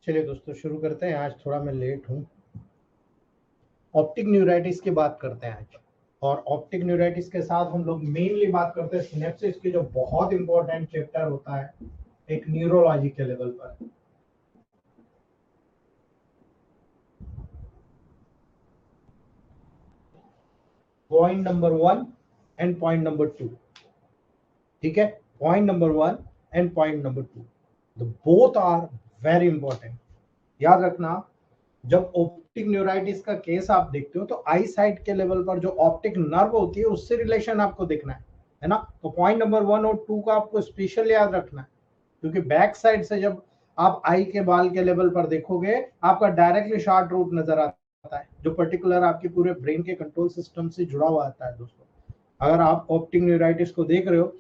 चलिए दोस्तों शुरू करते हैं। आज थोड़ा मैं लेट हूँ। ऑप्टिक न्यूराइटिस की बात करते हैं आज। और ऑप्टिक न्यूराइटिस के साथ हम लोग मेनली बात करते हैं सिनेप्सिस की, जो बहुत इंपॉर्टेंट चैप्टर होता है एक न्यूरोलॉजी के लेवल पर। Point number 1 and point number 2, ठीक है। Point number 1 and point number 2, the both are very important. याद रखना, जब ऑप्टिक न्यूराइटिस का केस आप देखते हो तो आई साइट के लेवल पर जो ऑप्टिक नर्व होती है उससे रिलेशन आपको देखना है ना। तो पॉइंट नंबर 1 और 2 का आपको स्पेशल याद रखना है, क्योंकि बैक साइड से जब आप आई के बाल के लेवल पर देखोगे आपका डायरेक्टली शॉर्ट रूट नजर आता है, जो पर्टिकुलर आपके पूरे ब्रेन के कंट्रोल सिस्टम से जुड़ा हुआ आता है। दोस्तों, अगर आप ऑप्टिक न्यूराइटिस को देख रहे हो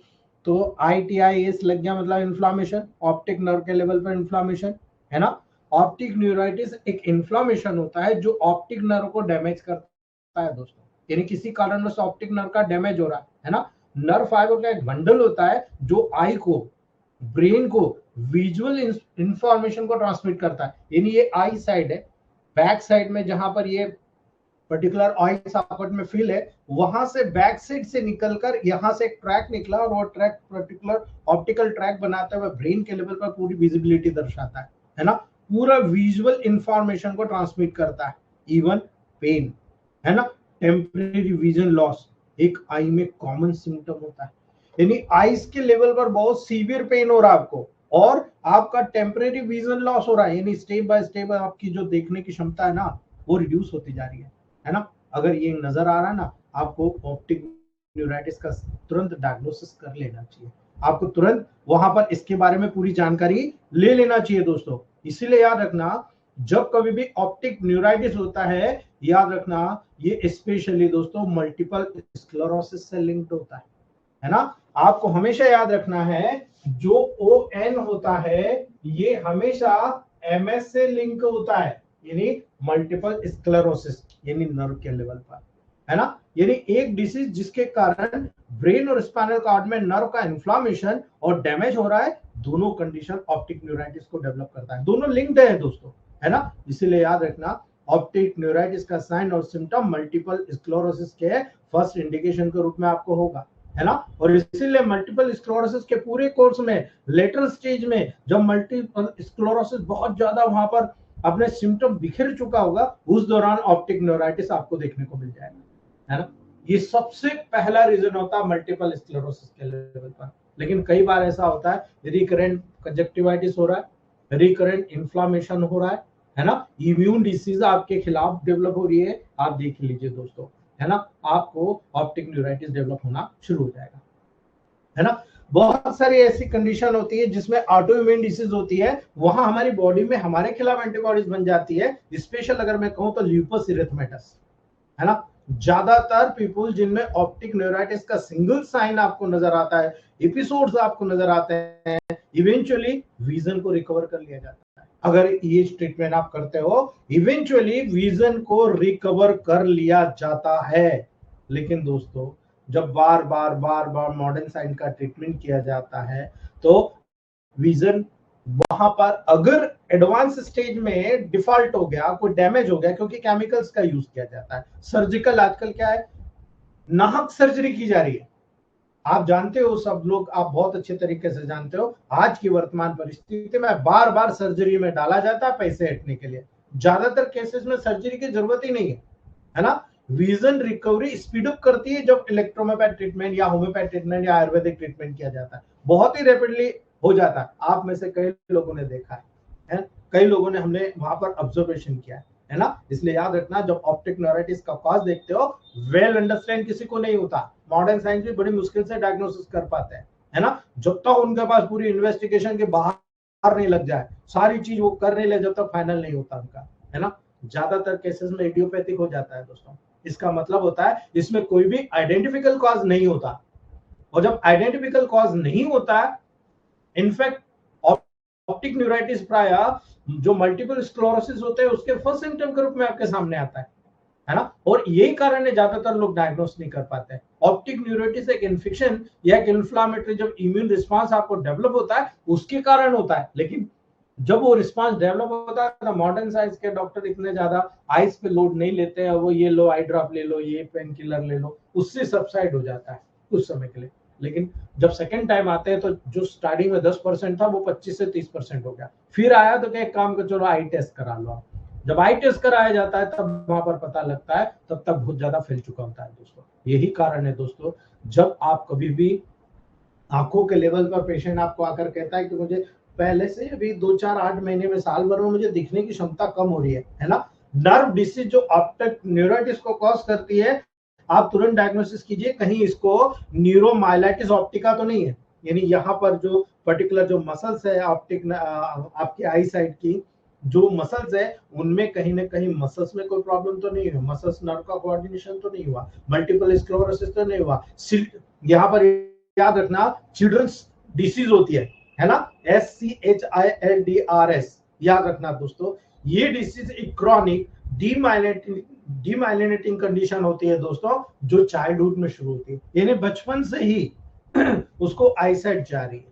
तो ITIS लग गया, मतलब इन्फ्लामेशन, ऑप्टिक नर्व के लेवल पर इन्फ्लामेशन, है ना। ऑप्टिक न्यूराइटिस एक इन्फ्लामेशन होता है जो ऑप्टिक नर्व को डैमेज करता है दोस्तों। यानी किसी कारणवश ऑप्टिक नर्व का डैमेज हो रहा है ना। नर्व फाइबर का एक बंडल होता है जो आई को, ब्रेन को विजुअल इंफॉर्मेशन को ट्रांसमिट करता है। यानी ये आई साइड है, बैक साइड में जहां पर ये पर्टिकुलर ऑयल सापट में फिल है, वहां से बैक साइड से निकलकर यहां से एक ट्रैक निकला और वो ट्रैक पर्टिकुलर ऑप्टिकल ट्रैक बनाते हुए ब्रेन के लेवल पर पूरी विजिबिलिटी दर्शाता है ना। पूरा विजुअल इंफॉर्मेशन को ट्रांसमिट करता है। इवन पेन, है ना, टेम्परेरी विजन लॉस एक आई में कॉमन सिम्टम होता है। यानी आईज के लेवल पर बहुत सीवियर पेन हो रहा है आपको और आपका टेम्परेरी विजन लॉस हो रहा है। यानी स्टेप बाय स्टेप आपकी जो देखने की क्षमता है ना वो रिड्यूस होती जा रही है ना। अगर ये नजर आ रहा है ना, आपको ऑप्टिक न्यूराइटिस का तुरंत डायग्नोसिस कर लेना चाहिए। आपको तुरंत वहां पर इसके बारे में पूरी जानकारी ले लेना चाहिए दोस्तों। इसीलिए याद रखना, जब कभी भी ऑप्टिक न्यूराइटिस होता है, याद रखना ये स्पेशली दोस्तों मल्टीपल स्क्लेरोसिस से लिंक्ड होता है ना। आपको हमेशा याद रखना है जो ON होता है ये हमेशा MS से लिंक होता है, यानी मल्टीपल स्क्लेरोसिस, यानी नर्व के लेवल पर, है ना। यानी एक डिसीज जिसके कारण ब्रेन और स्पाइनल कॉर्ड में नर्व का इन्फ्लामेशन और डैमेज हो रहा है, दोनों कंडीशन ऑप्टिक न्यूराइटिस को डेवलप करता है। दोनों लिंक्ड है दोस्तों, है ना। इसीलिए याद रखना, ऑप्टिक न्यूराइटिस का साइन और सिम्टम मल्टीपल स्क्लेरोसिस के फर्स्ट इंडिकेशन के रूप में आपको होगा, है ना। और इसीलिए मल्टीपल स्क्लेरोसिस के पूरे कोर्स में लेटरल स्टेज में जब मल्टीपल स्क्लेरोसिस बहुत ज्यादा वहां पर अपने सिम्टम बिखर चुका होगा, उस दौरान ऑप्टिक न्यूराइटिस आपको देखने को मिल जाएगा, है ना। ये सबसे पहला रीजन होता है मल्टीपल स्क्लेरोसिस के लेवल पर। लेकिन कई बार ऐसा होता है रिकरेंट कंजक्टिवाइटिस हो रहा है, रिकरेंट इन्फ्लामेशन हो रहा है ना, इम्यून डिसीज आपके खिलाफ डेवलप हो रही है, आप देख लीजिए दोस्तों, है ना, आपको ऑप्टिक न्यूराइटिस डेवलप होना शुरू हो जाएगा, है ना। बहुत सारी ऐसी कंडीशन होती है जिसमें ऑटो इम्यून डिसीज होती है, वहां हमारी बॉडी में हमारे खिलाफ एंटीबॉडीज बन जाती है। स्पेशल अगर मैं कहूं तो ल्यूपस इरिथमेटस, है ना। ज्यादातर पीपल जिनमें ऑप्टिक न्यूराइटिस का सिंगल साइन आपको नजर आता है, एपिसोड्स आपको नजर आते हैं, इवेंचुअली विजन को रिकवर कर लिया जाता है। अगर ये ट्रीटमेंट आप करते हो, इवेंचुअली विजन को रिकवर कर लिया जाता है। लेकिन दोस्तों, जब बार बार मॉडर्न साइंस का ट्रीटमेंट किया जाता है तो विजन वहां पर अगर एडवांस स्टेज में डिफॉल्ट हो गया, कोई डैमेज हो गया, क्योंकि केमिकल्स का यूज किया जाता है। सर्जिकल आजकल क्या है, नाहक सर्जरी की जा रही है। आप जानते हो, सब लोग, आप बहुत अच्छे तरीके से जानते हो, आज की वर्तमान परिस्थिति में बार बार सर्जरी में डाला जाता है पैसे हटने के लिए। ज्यादातर केसेस में सर्जरी की जरूरत ही नहीं है ना। विजन रिकवरी स्पीड अप करती है जब इलेक्ट्रोमोपैथ ट्रीटमेंट या होम्योपैथ ट्रीटमेंट या आयुर्वेदिक ट्रीटमेंट किया जाता है, बहुत ही रैपिडली हो जाता है। आप में से कई लोगों ने देखा है, कई लोगों ने, हमने वहां पर ऑब्जर्वेशन किया है ना। इसलिए याद रखना, जब ऑप्टिक न्यूराइटिस का कॉज देखते हो, वेल अंडरस्टैंड किसी को नहीं होता। मॉडर्न साइंस भी बड़ी मुश्किल से डायग्नोसिस कर पाते हैं, है ना, जब तक उनके पास पूरी इन्वेस्टिगेशन के बाहर नहीं लग जाए, सारी चीज वो कर नहीं ले जब तक फाइनल नहीं होता उनका, है ना। ज्यादातर केसेस में इडियोपैथिक हो जाता है दोस्तों। इसका मतलब होता है इसमें कोई भी आइडेंटिफिकल कॉज नहीं होता, और जब आइडेंटिफिकल कॉज नहीं होता है, इनफैक्ट ऑप्टिक न्यूराइटिस प्राय जो मल्टीपल स्क्लेरोसिस होते हैं उसके फर्स्ट सिम्टम के रूप में आपके सामने आता है ना। और यही कारण है ज्यादातर लोग डायग्नोस नहीं कर पाते हैं। ऑप्टिक न्यूराइटिस एक इन्फेक्शन या एक इन्फ्लामेटरी जब इम्यून रिस्पांस आपको डेवलप होता है उसके कारण होता है, लेकिन जब वो रिस्पांस डेवलप होता है तो मॉडर्न साइंस के डॉक्टर इतने ज्यादा आइस पे लोड नहीं लेते हैं, वो ये लो आई ड्रॉप ले लो, ये पेन किलर ले लो, उससे सबसाइड हो जाता है कुछ समय के लिए। लेकिन जब सेकंड टाइम आते हैं तो जो स्टार्टिंग में 10% था वो 25 से 30% हो गया। फिर आया तो क्या, एक काम कर, चलो आई टेस्ट करा लो आप। जब आई टेस्ट कराया जाता है तब वहां पर पता लगता है, तब तक बहुत ज्यादा फैल चुका होता है दोस्तों। यही कारण है दोस्तों, जब आप कभी भी आंखों के लेवल पर पेशेंट आपको आकर कहता है कि मुझे पहले से अभी 2 4 8 महीने में, साल भर में मुझे दिखने की क्षमता कम हो रही है ना, नर्व डिसीज जो ऑप्टिक न्यूराइटिस को कॉज करती है, आप तुरंत डायग्नोसिस कीजिए कहीं इसको न्यूरोमाइलाइटिस ऑप्टिका तो नहीं है। यानी यहाँ पर जो पर्टिकुलर जो मसल्स है ऑप्टिक आपकी आई साइड की जो मसल्स है, उनमें कहीं ना कहीं मसल्स में कोई प्रॉब्लम तो नहीं है, मसल्स नर्व का कोऑर्डिनेशन तो नहीं हुआ, मल्टीपल स्क्लेरोसिस तो नहीं हुआ। यहाँ पर याद रखना चिल्ड्रंस डिसीज होती है ना, SCHILDRS, याद रखना दोस्तों। ये डिसीज एक क्रॉनिक डीमाइलिनेटिंग कंडीशन होती है दोस्तों, जो चाइल्डहुड में शुरू होती है, यानी बचपन से ही उसको आईसाइट जा रही है।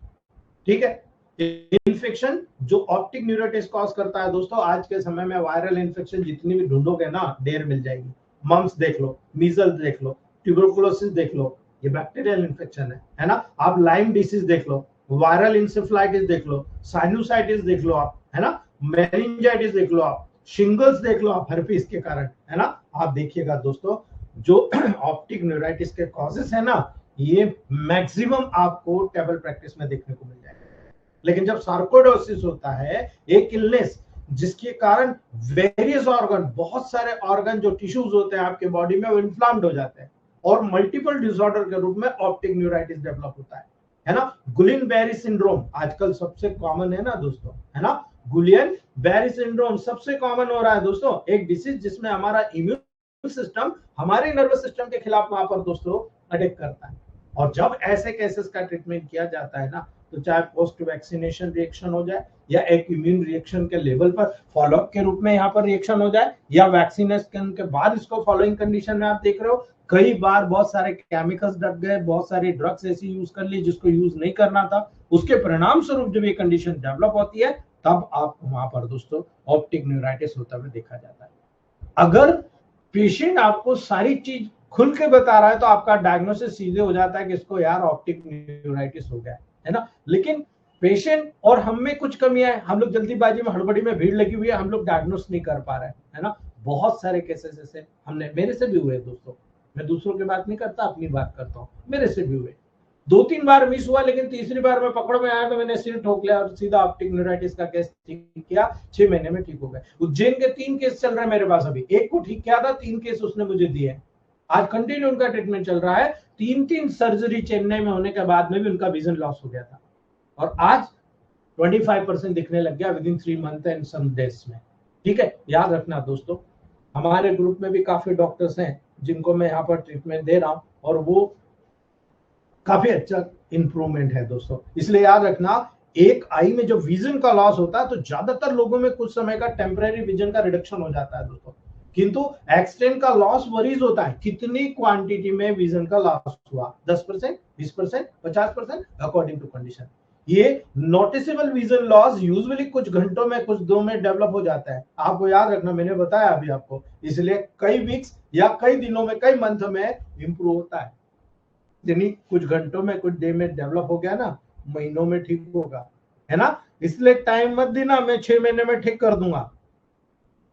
ठीक है, इन्फेक्शन जो ऑप्टिक न्यूराइटिस कॉज करता है दोस्तों, आज के समय में वायरल इन्फेक्शन जितनी भी ढूंढोगे ना ढेर मिल जाएगी। मम्स देख लो, मीजल्स देख लो, ट्यूबरकुलोसिस देख लो, ये बैक्टीरियल इन्फेक्शन है ना। आप लाइम डिसीज देख लो, वायरल इंसेफ्लाइटिस देख लो, साइनोसाइटिस देख लो आप, है ना, मेनिंजाइटिस देख लो आप, शिंगल्स देख लो आप, हर्पीस के कारण, है ना। आप देखिएगा दोस्तों, जो ऑप्टिक न्यूराइटिस के कॉजेस है ना, ये मैक्सिमम आपको टेबल प्रैक्टिस में देखने को मिल जाएगा। लेकिन जब सार्कोइडोसिस होता है, एक इलनेस जिसके कारण वेरियस ऑर्गन, बहुत सारे ऑर्गन जो टिश्यूज होते हैं आपके बॉडी में, वो इन्फ्लाम्ड हो जाते हैं और मल्टीपल डिसऑर्डर के रूप में ऑप्टिक न्यूराइटिस डेवलप होता है ना। गुलियन बेरी सिंड्रोम आजकल सबसे कॉमन है ना दोस्तों, है ना। गुलियन बेरी सिंड्रोम सबसे कॉमन हो रहा है दोस्तों, एक डिसीज जिसमें हमारा इम्यून सिस्टम हमारे नर्वस सिस्टम के खिलाफ वहां पर दोस्तों अटैक करता है। और जब ऐसे केसेस का ट्रीटमेंट किया जाता है ना, तो चाहे पोस्ट वैक्सीनेशन रिएक्शन हो जाए या एक इम्यून रिएक्शन के लेवल पर फॉलोअप के रूप में यहाँ पर रिएक्शन हो जाए, या वैक्सीनेशन के बाद इसको फॉलोइंग कंडीशन में आप देख रहे हो कई बार बहुत सारे केमिकल्स डट गए, बहुत सारी ड्रग्स ऐसी यूज कर ली जिसको यूज नहीं करना था, उसके परिणाम स्वरूप जब ये कंडीशन डेवलप होती है, तब आप वहां पर दोस्तों ऑप्टिक न्यूराइटिस होता हुआ देखा जाता है। अगर पेशेंट आपको सारी चीज खुल के बता रहा है तो आपका डायग्नोसिस सीधे हो जाता है कि इसको यार ऑप्टिक न्यूराइटिस हो गया है ना। लेकिन पेशेंट और हम में कुछ कमियां है, हम लोग जल्दीबाजी में, हड़बड़ी में, भीड़ लगी हुई है, हम लोग डायग्नोस नहीं कर पा रहे हैं, है ना। बहुत सारे केसेस ऐसे हमने, मेरे से भी हुए दोस्तों, मैं दूसरों की बात नहीं करता, अपनी बात करता हूँ, मेरे से भी हुए। 2 3 बार मिस हुआ, लेकिन तीसरी बार में पकड़ में आया तो मैंने सिर ठोक लिया और सीधा ऑप्टिक न्यूराइटिस का केस ठीक किया, 6 महीने में ठीक हो गए। उज्जैन के 3 केस चल रहे हैं मेरे पास अभी, एक को ठीक किया था, 3 केस उसने मुझे दिए, आज कंटिन्यू उनका ट्रीटमेंट चल रहा है। 3 3 सर्जरी चेन्नई में होने के बाद में भी उनका विजन लॉस हो गया था, और आज 25% दिखने लग गया within 3 month and some days में। ठीक है, याद रखना दोस्तों, हमारे ग्रुप में भी काफी डॉक्टर्स हैं जिनको मैं यहाँ पर ट्रीटमेंट दे रहा हूँ, और वो काफी अच्छा इंप्रूवमेंट है दोस्तों। इसलिए याद रखना, एक आई में जब विजन का लॉस होता है तो ज्यादातर लोगों में कुछ समय का टेम्परेरी विजन का रिडक्शन हो जाता है दोस्तों, किंतु एक्सटेंट का लॉस वरीज होता है कितनी क्वांटिटी में विजन का लॉस हुआ, 10%, 20%, 50%, अकॉर्डिंग टू कंडीशन। ये नोटिसेबल विजन लॉस यूजुअली कुछ घंटों में, कुछ दो में डेवलप हो जाता है, आपको याद रखना, मैंने बताया अभी आपको। इसलिए कई वीक्स या कई दिनों में, कई मंथ में इंप्रूव होता है, यानी कुछ घंटों में, कुछ डे में डेवलप हो गया ना, महीनों में ठीक होगा, है ना। इसलिए टाइम मत देना मैं 6 महीने में ठीक कर दूंगा,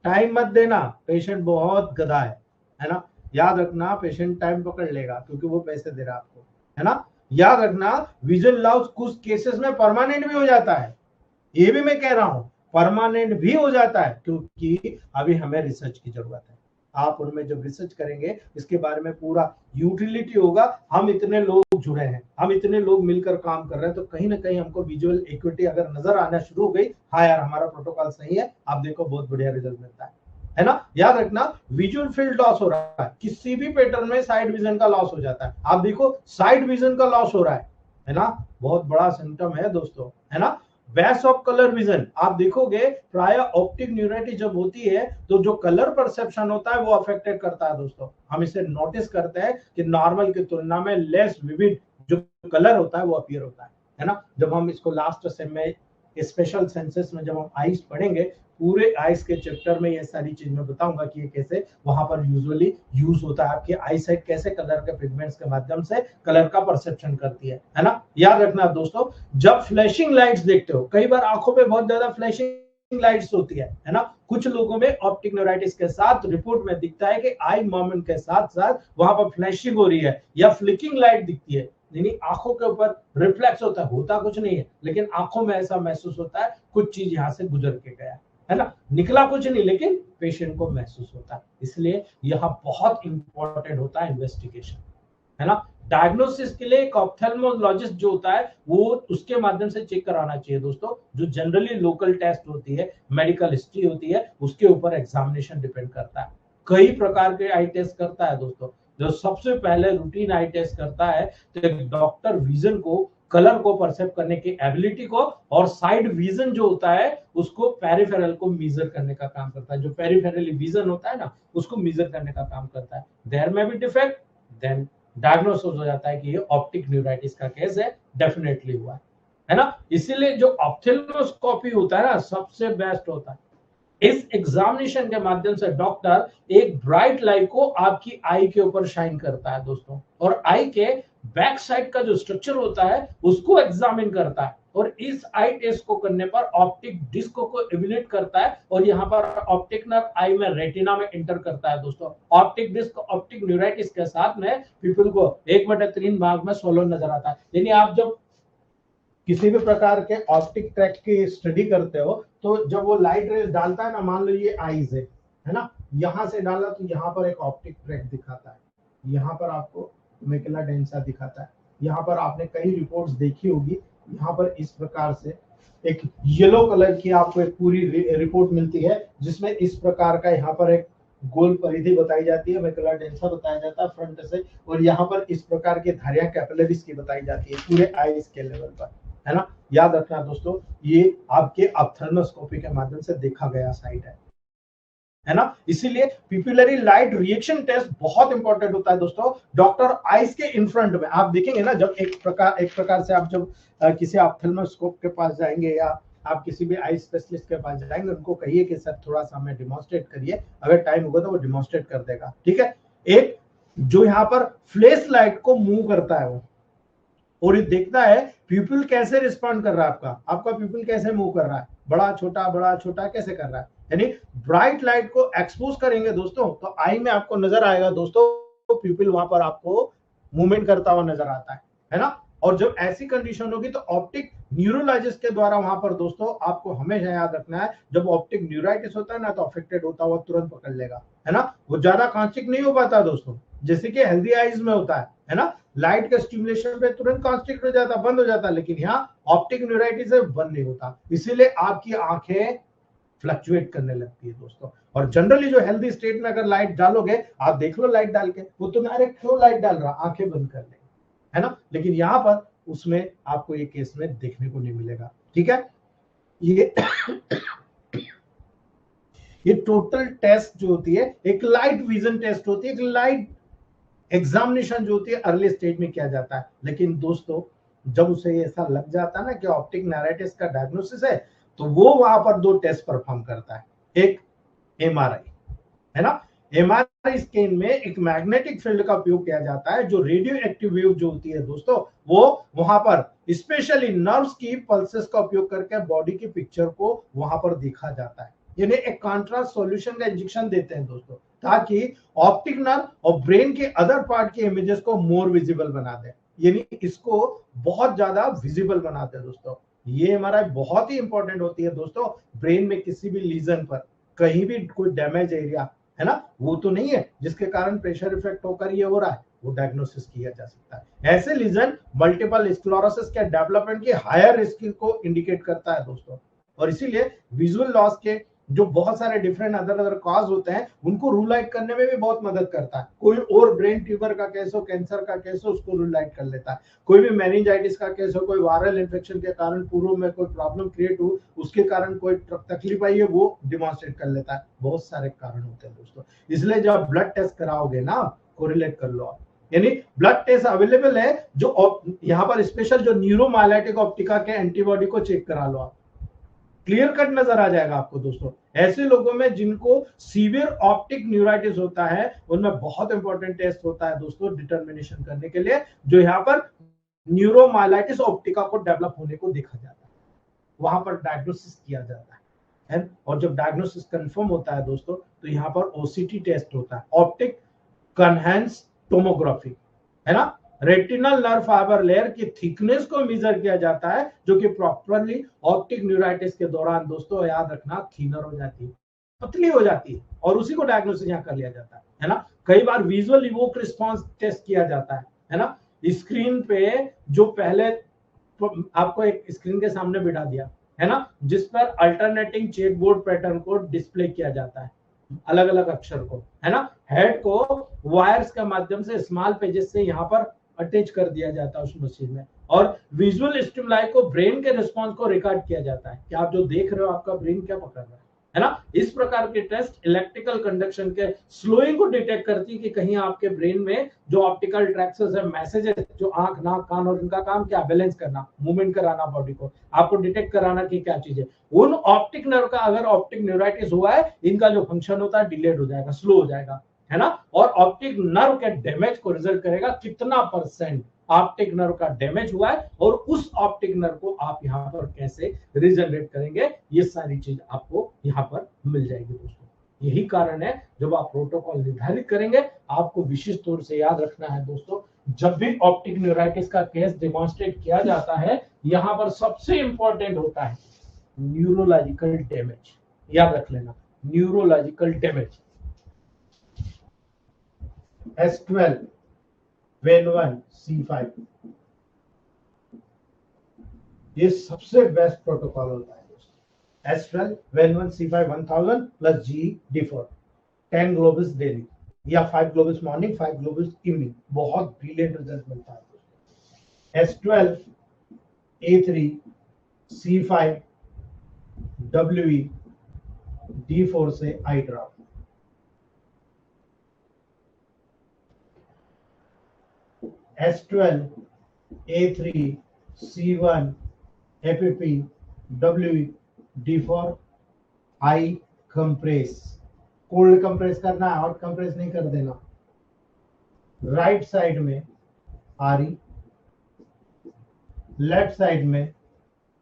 टाइम मत देना, पेशेंट बहुत गधा है ना। याद रखना, पेशेंट टाइम पकड़ लेगा क्योंकि वो पैसे दे रहा है आपको, है ना। याद रखना, विजन लॉस कुछ केसेस में परमानेंट भी हो जाता है, ये भी मैं कह रहा हूं, परमानेंट भी हो जाता है, क्योंकि अभी हमें रिसर्च की जरूरत है। आप उनमें जब रिसर्च करेंगे, इसके बारे में पूरा यूटिलिटी होगा, हम इतने लोग जुड़े हैं, हम इतने लोग मिलकर काम कर रहे हैं, तो कहीं ना कहीं हमको विजुअल एक्यूटी अगर नजर आना शुरू हो गई, हाँ यार हमारा प्रोटोकॉल सही है, आप देखो बहुत बढ़िया रिजल्ट मिलता है ना। याद रखना, विजुअल फील्ड लॉस हो रहा है, किसी भी पैटर्न में साइड विजन का लॉस हो जाता है, आप देखो साइड विजन का लॉस हो रहा है ना, बहुत बड़ा सिम्टम है दोस्तों, है ना। बैस ऑफ कलर विजन आप देखोगे, प्राय ऑप्टिक न्यूराइटिस जब होती है तो जो कलर परसेप्शन होता है वो अफेक्टेड करता है दोस्तों। हम इसे नोटिस करते हैं कि नॉर्मल की तुलना में लेस विविड जो कलर होता है वो अपीयर होता है ना। जब हम इसको लास्ट सेम में स्पेशल सेंसेस में जब हम आइज पढ़ेंगे, पूरे आइज के चैप्टर में ये सारी चीज मैं बताऊंगा कि ये कैसे वहां पर यूजुअली यूज होता है, आपकी आई साइट कैसे कलर के पिगमेंट्स के माध्यम से कलर का परसेप्शन करती है ना। याद रखना दोस्तों, जब फ्लैशिंग लाइट्स देखते हो, कई बार आंखों पे बहुत ज्यादा फ्लैशिंग लाइट्स होती है ना। कुछ लोगों में ऑप्टिक न्यूराइटिस के साथ रिपोर्ट में दिखता है कि आई मूवमेंट के साथ साथ वहां पर फ्लैशिंग हो रही है या फ्लिकिंग लाइट दिखती है, यानी आंखों के ऊपर रिफ्लेक्स होता कुछ नहीं है, लेकिन आंखों में ऐसा महसूस होता है कुछ चीज यहां से गुजर के गया है ना, निकला कुछ नहीं लेकिन पेशेंट को महसूस होता है। इसलिए यह बहुत इंपॉर्टेंट होता है इन्वेस्टिगेशन, है ना। डायग्नोसिस के लिए एक ऑप्थेल्मोलॉजिस्ट जो होता है वो उसके माध्यम से चेक कराना चाहिए दोस्तों, जो जनरली लोकल टेस्ट होती है, मेडिकल हिस्ट्री होती है, उसके ऊपर एग्जामिनेशन डिपेंड करता है। कई प्रकार के आई टेस्ट करता है दोस्तों। जो सबसे पहले रूटीन आई टेस्ट करता है तो एक डॉक्टर विजन को, कलर को परसेप्ट करने की एबिलिटी को, और साइड विजन जो होता है उसको पेरिफेरल को मेजर करने का काम करता है। जो पेरिफेरली विजन होता है ना, उसको मेजर करने का काम करता है। देयर में भी डिफेक्ट, देन डायग्नोसिस हो जाता है कि ये ऑप्टिक न्यूराइटिस का केस है, डेफिनेटली हुआ है ना। इसीलिए जो ऑप्थेल्मोस्कोपी होता है ना, सबसे बेस्ट होता है। इस एग्जामिनेशन के माध्यम से डॉक्टर एक ब्राइट लाइट को आपकी आई के ऊपर शाइन करता है दोस्तों, और आई के बैक साइड का जो स्ट्रक्चर होता है उसको एग्जामिन करता है, और इस आई टेस्ट को करने पर ऑप्टिक डिस्क को एविलेट करता है, और यहाँ पर ऑप्टिक नर्व आई में रेटिना में इंटर करता है दोस्तों। ऑप्टिक डिस्क ऑप्टिक न्यूराइटिस के साथ में पीपल को 1/3 भाग में सोलो नजर आता है। यानी आप जब किसी भी प्रकार के ऑप्टिक ट्रैक की स्टडी करते हो तो जब वो लाइट रेज डालता है ना, मान लो ये आईज है ना, यहां से डाला तो यहाँ पर एक ऑप्टिक ट्रैक दिखाता है, यहाँ पर आपको मेकुला डेंसा दिखाता है, यहाँ पर आपने कई रिपोर्ट्स देखी होगी, यहाँ पर इस प्रकार से एक येलो कलर की आपको एक पूरी रिपोर्ट मिलती है जिसमें इस प्रकार का यहाँ पर एक गोल परिधि बताई जाती है, मेकुला डेंसा बताया जाता है फ्रंट से, और यहाँ पर इस प्रकार की धारियां कैपिलरीज की बताई जाती है पूरे आईज के लेवल पर, है ना। याद रखना दोस्तों, ये आपके ऑप्थेल्मोस्कोपी के माध्यम से देखा गया साइट है ना। इसीलिए पिपुलरी लाइट रिएक्शन टेस्ट बहुत इंपॉर्टेंट होता है दोस्तों। डॉक्टर आइज के इन फ्रंट में आप देखेंगे ना, जब एक प्रकार से आप जब किसी ऑप्थेल्मोस्कोप के पास जाएंगे या आप किसी भी आई स्पेशलिस्ट के पास जाएंगे, उनको कहिए कि सर थोड़ा सा हमें डिमॉन्स्ट्रेट करिए, अगर टाइम होगा तो वो डिमॉन्स्ट्रेट कर देगा, ठीक है। एक जो यहाँ पर फ्लैश लाइट को मूव करता है वो, और ये देखता है पीपल कैसे रिस्पॉन्ड कर रहा है, आपका पीपल कैसे मूव कर रहा है, बड़ा छोटा कैसे कर रहा है। यानी ब्राइट लाइट को एक्सपोज करेंगे दोस्तों तो आई में आपको नजर आएगा दोस्तों, पीपल वहां पर आपको मूवमेंट करता हुआ नजर आता है ना। और जब ऐसी कंडीशन होगी तो ऑप्टिक न्यूरोलॉजिस्ट के द्वारा वहां पर दोस्तों आपको हमेशा याद रखना है, जब ऑप्टिक न्यूराइटिस होता है ना तो अफेक्टेड होता हुआ तुरंत पकड़ लेगा, है ना। वो ज्यादा कांस्टिक नहीं हो पाता दोस्तों, जैसे कि हेल्दी आईज में होता है ना, लाइट के स्टिमुलेशन पे तुरंत कॉन्स्ट्रिक्ट हो जाता, बंद हो जाता, लेकिन यहाँ ऑप्टिक न्यूराइटिस है बंद नहीं होता, इसीलिए आपकी आंखें फ्लक्चुएट करने लगती है दोस्तों। और जनरली जो हेल्दी स्टेट में अगर लाइट डालोगे, आप देख लो लाइट डाल के, वो तुम्हारे क्यों लाइट डाल रहा, आंखें बंद कर ले, है ना। लेकिन यहाँ पर उसमें आपको ये केस में देखने को नहीं मिलेगा, ठीक है। ये टोटल टेस्ट जो होती है एक लाइट विजन टेस्ट होती है, एक लाइट एग्जामिनेशन जो होती है अर्ली स्टेज में किया जाता है। लेकिन दोस्तों जब उसे ऐसा लग जाता है ना कि ऑप्टिक न्यूराइटिस का डायग्नोसिस है, तो वो वहां पर 2 टेस्ट परफॉर्म करता है। एक एमआरआई, है ना। एमआरआई स्कैन में एक मैग्नेटिक फील्ड का उपयोग किया जाता है, जो रेडियो एक्टिव वेव जो होती है दोस्तों, वो वहां पर स्पेशली नर्व्स की पल्सेस का उपयोग करके बॉडी की पिक्चर को वहां पर देखा जाता है। यानी एक कॉन्ट्रास्ट सॉल्यूशन का इंजेक्शन देते हैं दोस्तों, ताकि ऑप्टिक नर्व और ब्रेन के अदर पार्ट के इमेजेस को मोर विजिबल बना दे, यानी इसको बहुत ज्यादा विजिबल बनाते हैं दोस्तों। ये एमआरआई बहुत ही इंपॉर्टेंट होती है दोस्तों, ब्रेन में किसी भी लीजन पर कहीं भी कोई डैमेज एरिया है ना, वो तो नहीं है जिसके कारण प्रेशर इफेक्ट होकर ये हो रहा है, वो डायग्नोसिस किया जा सकता है। ऐसे लीजन मल्टीपल स्क्लेरोसिस के डेवलपमेंट की हायर रिस्क को इंडिकेट करता है दोस्तों। और इसीलिए विजुअल लॉस के जो बहुत सारे डिफरेंट अदर कॉज होते हैं, उनको रूल आउट करने में भी बहुत मदद करता है। कोई और ब्रेन ट्यूमर का केस हो, कैंसर का केस हो, उसको रूल आउट कर लेता है। कोई भी मेनिंजाइटिस का केस हो, कोई वायरल इन्फेक्शन के कारण पूर्व में कोई प्रॉब्लम क्रिएट हो, उसके कारण कोई तकलीफ आई है, वो डिमॉन्स्ट्रेट कर लेता है। बहुत सारे कारण होते हैं दोस्तों, इसलिए जब ब्लड टेस्ट कराओगे ना, कोरिलेट कर लो आप, यानी ब्लड टेस्ट अवेलेबल है जो यहाँ पर स्पेशल जो न्यूरोमाइलेटिक ऑप्टिका के एंटीबॉडी को चेक करा लो आप, क्लियर कट नजर आ जाएगा आपको दोस्तों। ऐसे लोगों में जिनको सीवियर ऑप्टिक न्यूराइटिस होता है, उनमें बहुत इंपॉर्टेंट टेस्ट होता है दोस्तों डिटर्मिनेशन करने के लिए, जो यहाँ पर न्यूरोमाइलाइटिस ऑप्टिका को डेवलप होने को देखा जाता है, वहां पर डायग्नोसिस किया जाता है। और जब डायग्नोसिस कंफर्म होता है दोस्तों, तो यहाँ पर ओसीटी टेस्ट होता है, ऑप्टिक कन्हेंस टोमोग्राफी, है ना। रेटिनल नर्व फाइबर लेयर की थिकनेस को मेजर किया जाता है, जो कि प्रॉपरली ऑप्टिक न्यूराइटिस के दौरान दोस्तों याद रखना थिनर हो जाती है, पतली हो जाती है, और उसी को डायग्नोसिस यहाँ कर लिया जाता है ना। कई बार विजुअल इवोक रिस्पॉन्स टेस्ट किया जाता है ना। स्क्रीन पे जो पहले आपको एक स्क्रीन के सामने बिठा दिया है ना, जिस पर अल्टरनेटिंग चेकबोर्ड पैटर्न को डिस्प्ले किया जाता है, अलग अलग अक्षर को, है ना। हेड को वायर्स के माध्यम से स्मॉल पेजेस से यहाँ पर अटैच कर दिया जाता है उस मशीन में, और विजुअल स्टिमुलाई को ब्रेन के रिस्पॉन्स को रिकॉर्ड किया जाता है कि आप जो देख रहे हो आपका ब्रेन क्या पकड़ रहा है ना। इस प्रकार के टेस्ट इलेक्ट्रिकल कंडक्शन के स्लोइंग को डिटेक्ट करती है कि कहीं आपके ब्रेन में जो ऑप्टिकल ट्रैक्सेस है, मैसेजेस, जो आंख, नाक, कान, और इनका काम क्या, बैलेंस करना, मूवमेंट कराना बॉडी को, आपको डिटेक्ट कराना कि क्या चीज है। उन ऑप्टिक नर्व का अगर ऑप्टिक न्यूराइटिस हुआ है, इनका जो फंक्शन होता है डिलेड हो जाएगा, स्लो हो जाएगा, है ना। और ऑप्टिक नर्व के डैमेज को रिजल्ट करेगा कितना परसेंट ऑप्टिक नर्व का डैमेज हुआ है, और उस ऑप्टिक नर्व को आप यहाँ पर कैसे रिजनरेट करेंगे, ये सारी चीज आपको यहाँ पर मिल जाएगी दोस्तों। यही कारण है जब आप प्रोटोकॉल निर्धारित करेंगे, आपको विशेष तौर से याद रखना है दोस्तों, जब भी ऑप्टिक न्यूराइटिस का केस डिमॉन्स्ट्रेट किया जाता है, यहाँ पर सबसे इंपॉर्टेंट होता है न्यूरोलॉजिकल डैमेज। याद रख लेना, neurological damage. S12 Ven1 C5 ये सबसे बेस्ट प्रोटोकॉल होता है दोस्तों। S12 Ven1 C5 1000 plus GD4 10 globus daily, या 5 ग्लोबस मॉर्निंग, 5 ग्लोबस इवनिंग, बहुत ब्रिलियंट रिजल्ट मिलता है दोस्तों। S12 A3 C5 WE D4 से eye drop. S12 A3 C1 APP WE D4 eye compress. Cold compress करना है, हॉट कंप्रेस नहीं कर देना। राइट साइड में आरी, लेफ्ट साइड में